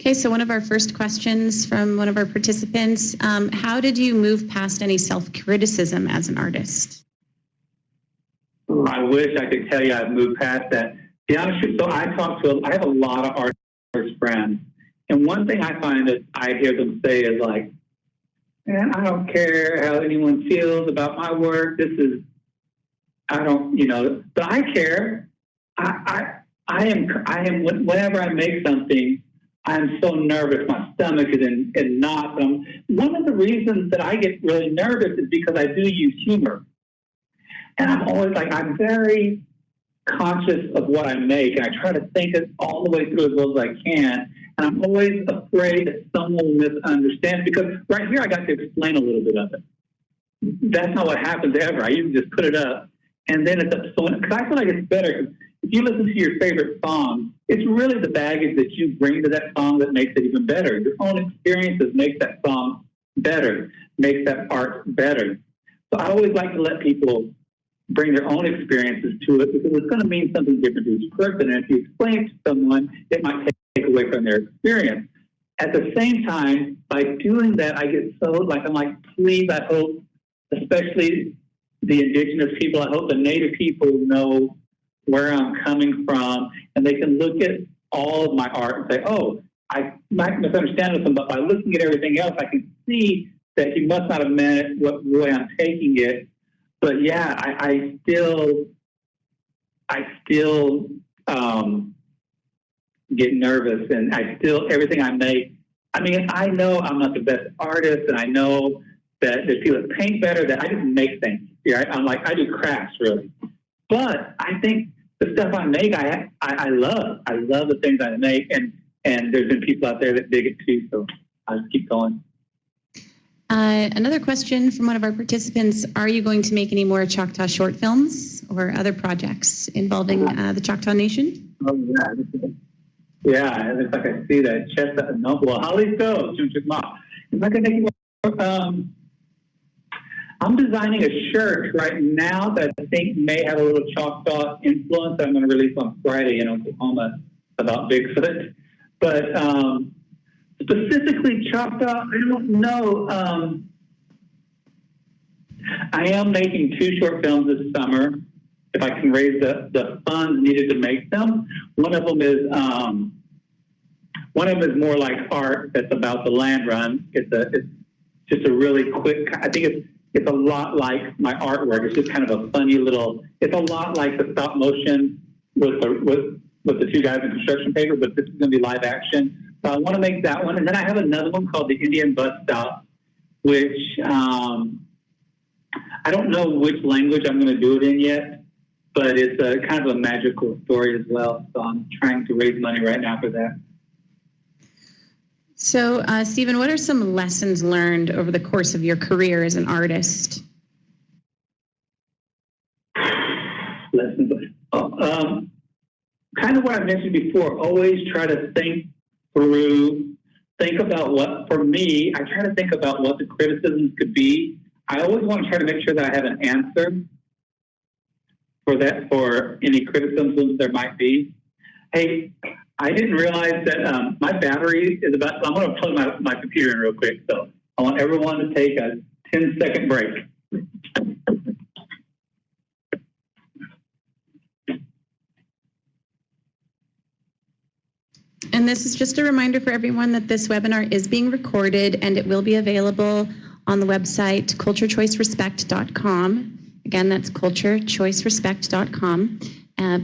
Okay, so one of our first questions from one of our participants, how did you move past any self-criticism as an artist? I wish I could tell you I've moved past that. To be honest with you, so I have a lot of artist friends, and one thing I find that I hear them say is like, man, I don't care how anyone feels about my work. But I care. I am, whenever I make something, I'm so nervous. My stomach is in knots. One of the reasons that I get really nervous is because I do use humor. And I'm always like, I'm very conscious of what I make, and I try to think it all the way through as well as I can. And I'm always afraid that someone will misunderstand, because right here I got to explain a little bit of it. That's not what happens ever. I usually just put it up, and then it's up to someone. Because I feel like it's better. If you listen to your favorite song, it's really the baggage that you bring to that song that makes it even better. Your own experiences make that song better, make that art better. So I always like to let people bring their own experiences to it, because it's going to mean something different to each person. And if you explain it to someone, it might take away from their experience. At the same time, by doing that, I get so, I'm like, please, I hope, especially the indigenous people, I hope the native people know where I'm coming from, and they can look at all of my art and say, oh, I might misunderstand him, but by looking at everything else, I can see that he must not have meant it what the way I'm taking it. But yeah, I still get nervous, and everything I make. I mean, I know I'm not the best artist, and I know that people that paint better, that I just make things. Right? I do crafts really, but I think the stuff I make, I love. I love the things I make, and there's been people out there that dig it too. So I'll just keep going. Another question from one of our participants: are you going to make any more Choctaw short films or other projects involving the Choctaw Nation? Oh yeah. Yeah, it looks like I see that chest at the noble. Holly so, I'm designing a shirt right now that I think may have a little Choctaw influence that I'm going to release on Friday in Oklahoma about Bigfoot. But specifically Choctaw, I don't know. I am making 2 short films this summer if I can raise the funds needed to make them. One of them is more like art that's about the land run. It's just a really quick. I think it's a lot like my artwork. It's just kind of a funny little. It's a lot like the stop motion with the 2 guys in construction paper, but this is going to be live action. So I want to make that one, and then I have another one called the Indian Bus Stop, which I don't know which language I'm going to do it in yet, but it's a kind of a magical story as well. So I'm trying to raise money right now for that. So, Steven, what are some lessons learned over the course of your career as an artist? Lessons. Kind of what I mentioned before. Always try to think about what, for me, I try to think about what the criticisms could be. I always want to try to make sure that I have an answer for any criticisms there might be. Hey, I didn't realize that my battery is about. I'm going to plug my computer in real quick. So I want everyone to take a 10-second break. And this is just a reminder for everyone that this webinar is being recorded and it will be available on the website culturechoicerespect.com. Again, that's culturechoicerespect.com.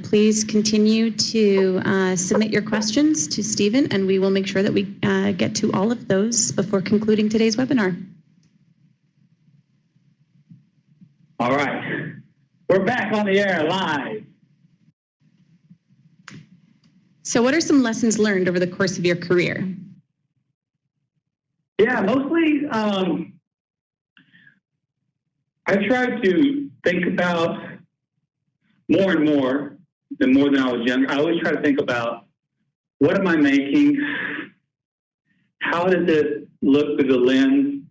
Please continue to submit your questions to Steven, and we will make sure that we get to all of those before concluding today's webinar. All right. We're back on the air live. So what are some lessons learned over the course of your career? Yeah, mostly I try to think about more and more, the more than I was younger. I always try to think about, what am I making? How does it look through the lens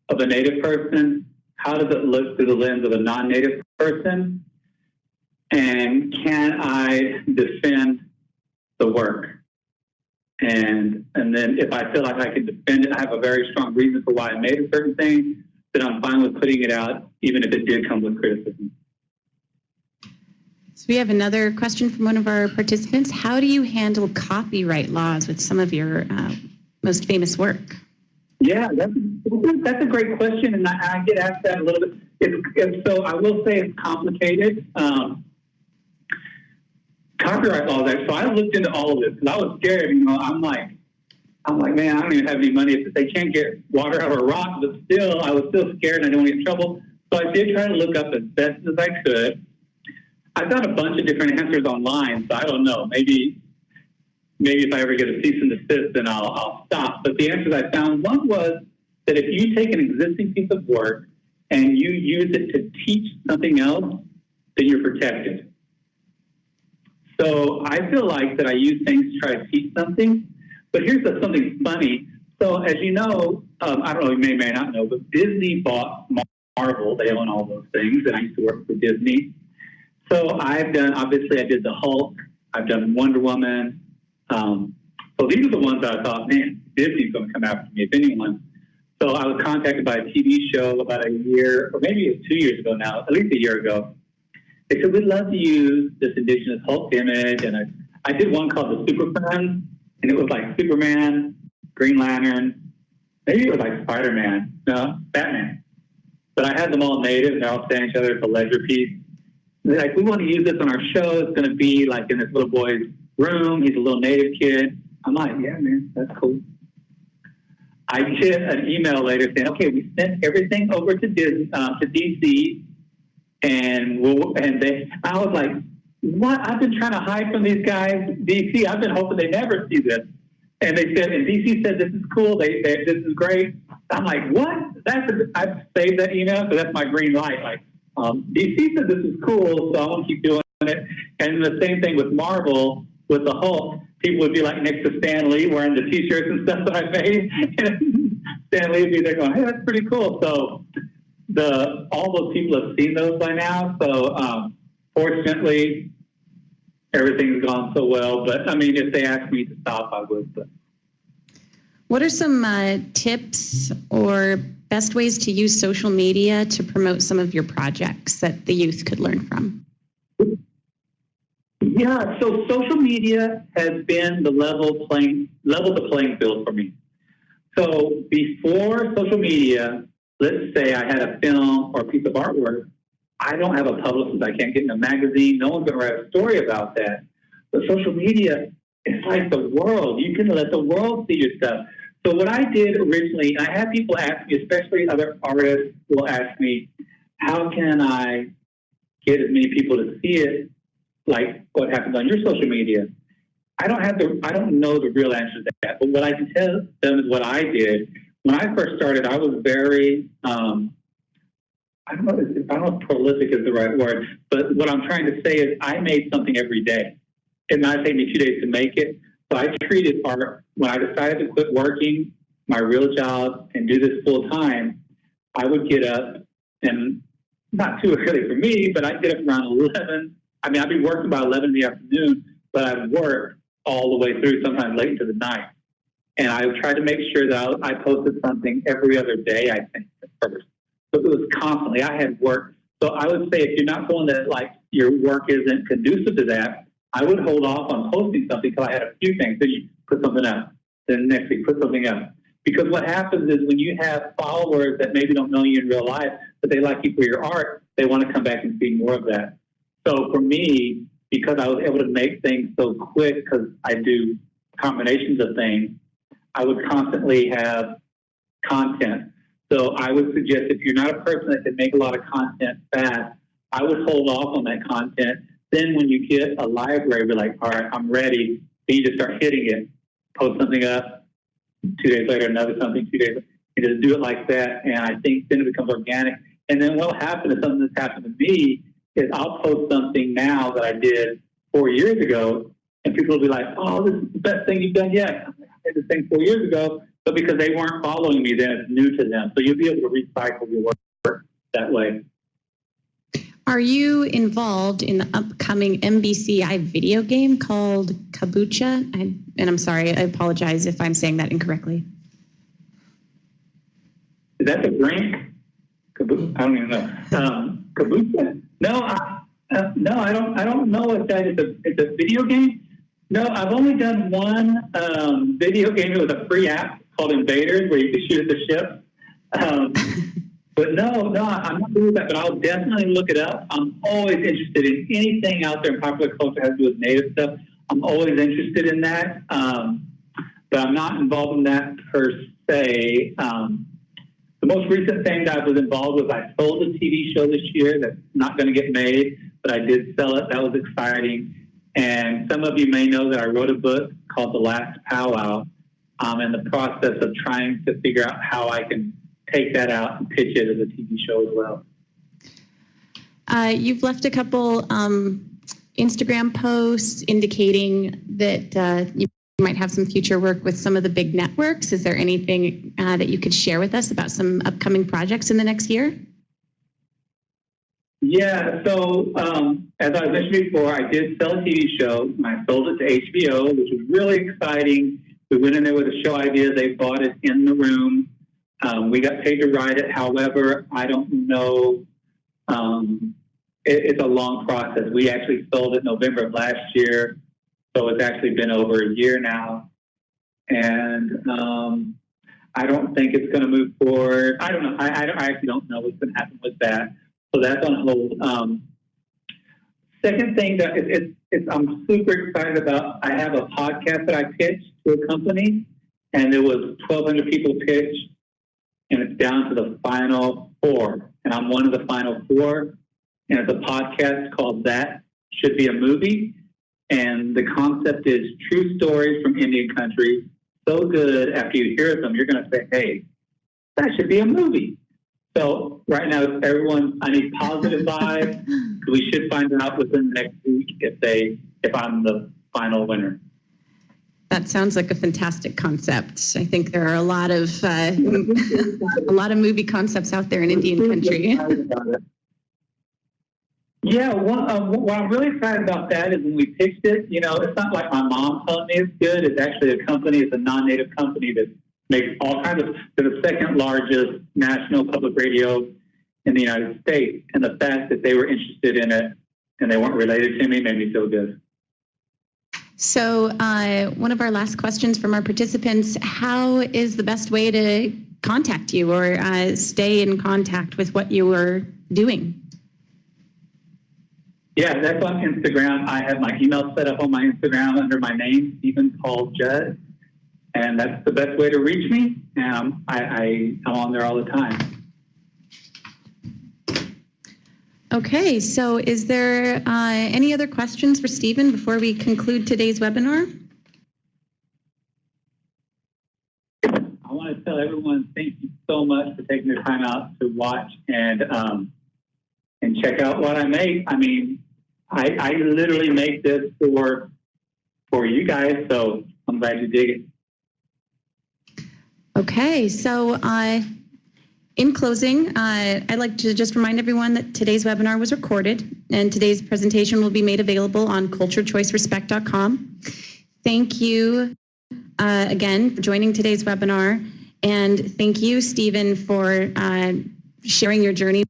of a Native person? How does it look through the lens of a non-Native person? And can I defend the work? And then if I feel like I can defend it, I have a very strong reason for why I made a certain thing, then I'm fine with putting it out, even if it did come with criticism. So we have another question from one of our participants. How do you handle copyright laws with some of your most famous work? Yeah, that's a great question, and I get asked that a little bit. So I will say it's complicated. Copyright laws. So I looked into all of this because I was scared. I'm like, man, I don't even have any money. If they can't get water out of a rock, but still, I was still scared and I didn't want to get in trouble. So I did try to look up as best as I could. I got a bunch of different answers online, so I don't know. Maybe if I ever get a cease and desist, then I'll stop. But the answers I found, one was that if you take an existing piece of work and you use it to teach something else, then you're protected. So I feel like that I use things to try to teach something. But here's something funny. So as you know, I don't know, you may not know, but Disney bought Marvel. They own all those things, and I used to work for Disney. So obviously I did the Hulk. I've done Wonder Woman. So these are the ones that I thought, man, Disney's going to come after me, if anyone. So I was contacted by a TV show about a year, or maybe it's 2 years ago now, at least a year ago. They said, we'd love to use this indigenous Hulk image. And I did one called the Super Friends. and it was like Superman, Green Lantern, maybe it was like Spider-Man, no, Batman. But I had them all native, and they're all standing each other. It's a ledger piece. They're like, we want to use this on our show. It's going to be like in this little boy's room. He's a little native kid. I'm like, yeah, man, that's cool. I get an email later saying, okay, we sent everything over to DC, and I was like, what? I've been trying to hide from these guys, DC. I've been hoping they never see this. And they said, and DC said, this is cool. This is great. I'm like, what? I've saved that email, so that's my green light. Like, DC said this is cool, so I want to keep doing it. And the same thing with Marvel, with the Hulk. People would be like next to Stan Lee wearing the T-shirts and stuff that I made. And Stan Lee would be there going, hey, that's pretty cool. So all those people have seen those by now. So fortunately, everything's gone so well. But I mean, if they asked me to stop, I would. But. What are some tips or best ways to use social media to promote some of your projects that the youth could learn from? Yeah, so social media has been the level the playing field for me. So before social media, let's say I had a film or a piece of artwork, I don't have a publicist. I can't get in a magazine. No one's going to write a story about that. But social media, it's like the world. You can let the world see your stuff. So what I did originally, and I had people ask me, especially other artists will ask me, how can I get as many people to see it like what happens on your social media? I don't know the real answer to that, but what I can tell them is what I did. When I first started, I was very, I don't know if prolific is the right word, but what I'm trying to say is I made something every day. It might take me 2 days to make it, but I treated art, when I decided to quit working my real job and do this full time, I would get up, and not too early for me, but I'd get up around 11. I mean, I'd be working by 11 in the afternoon, but I'd work all the way through, sometimes late into the night. And I tried to make sure that I posted something every other day, I think, at first. So it was constantly, I had work. So I would say if you're not feeling that like your work isn't conducive to that, I would hold off on posting something until I had a few things. Then you put something up. Then next week, put something up. Because what happens is when you have followers that maybe don't know you in real life, but they like you for your art, they want to come back and see more of that. So for me, because I was able to make things so quick, because I do combinations of things, I would constantly have content. So I would suggest if you're not a person that can make a lot of content fast, I would hold off on that content. Then when you get a library, be like, all right, I'm ready. Then you just start hitting it. Post something up. 2 days later, another something. 2 days later. You just do it like that. And I think then it becomes organic. And then what'll happen is something that's happened to me is I'll post something now that I did 4 years ago. And people will be like, oh, this is the best thing you've done yet. I did this thing 4 years ago. But because they weren't following me, then it's new to them. So you'll be able to recycle your work that way. Are you involved in the upcoming NBCI video game called Kabucha? And I'm sorry, I apologize if I'm saying that incorrectly. Is that the drink? I don't even know. Kabucha? No, I don't know if that is it's a video game. No, I've only done one video game. It was a free app called Invaders where you could shoot at the ship. But no, I'm not doing that, but I'll definitely look it up. I'm always interested in anything out there in popular culture that has to do with Native stuff. I'm always interested in that, but I'm not involved in that per se. The most recent thing that I was involved with, I sold a TV show this year that's not going to get made, but I did sell it. That was exciting. And some of you may know that I wrote a book called The Last Powwow. I'm in the process of trying to figure out how I can take that out and pitch it as a TV show as well. You've left a couple Instagram posts indicating that you might have some future work with some of the big networks. Is there anything that you could share with us about some upcoming projects in the next year? Yeah, so as I mentioned before, I did sell a TV show. And I sold it to HBO, which was really exciting. We went in there with a show idea. They bought it in the room. We got paid to write it. However, I don't know. It's a long process. We actually sold it November of last year. So it's actually been over a year now. and I don't think it's going to move forward. I don't know. I actually don't know what's going to happen with that. So that's on hold. Second thing that I'm super excited about. I have a podcast that I pitched to a company, and there was 1,200 people pitched, and it's down to the final 4, and I'm one of the final 4. And it's a podcast called That Should Be a Movie, and the concept is true stories from Indian country. So good, after you hear them, you're going to say, "Hey, that should be a movie." So right now, everyone, I need positive vibes. We should find out within the next week if I'm the final winner. That sounds like a fantastic concept. I think there are a lot of movie concepts out there in Indian country. Yeah, what I'm really excited about that is when we pitched it, it's not like my mom telling me it's good. It's actually a company, it's a non-native company that makes all kinds of, they're the second largest national public radio in the United States. And the fact that they were interested in it and they weren't related to me made me feel good. So one of our last questions from our participants, how is the best way to contact you or stay in contact with what you are doing? Yeah, that's on Instagram. I have my email set up on my Instagram under my name, Steven Paul Judd, and that's the best way to reach me. I'm on there all the time. Okay, so is there any other questions for Steven before we conclude today's webinar? I want to tell everyone thank you so much for taking the time out to watch and check out what I make. I mean, I literally make this for you guys, so I'm glad you dig it. Okay, so in closing, I'd like to just remind everyone that today's webinar was recorded and today's presentation will be made available on culturechoicerespect.com. Thank you again for joining today's webinar, and thank you, Steven, for sharing your journey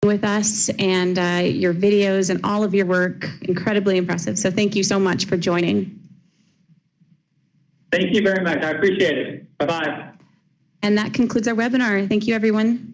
with us and your videos and all of your work. Incredibly impressive. So thank you so much for joining. Thank you very much. I appreciate it. Bye-bye. And that concludes our webinar. Thank you, everyone.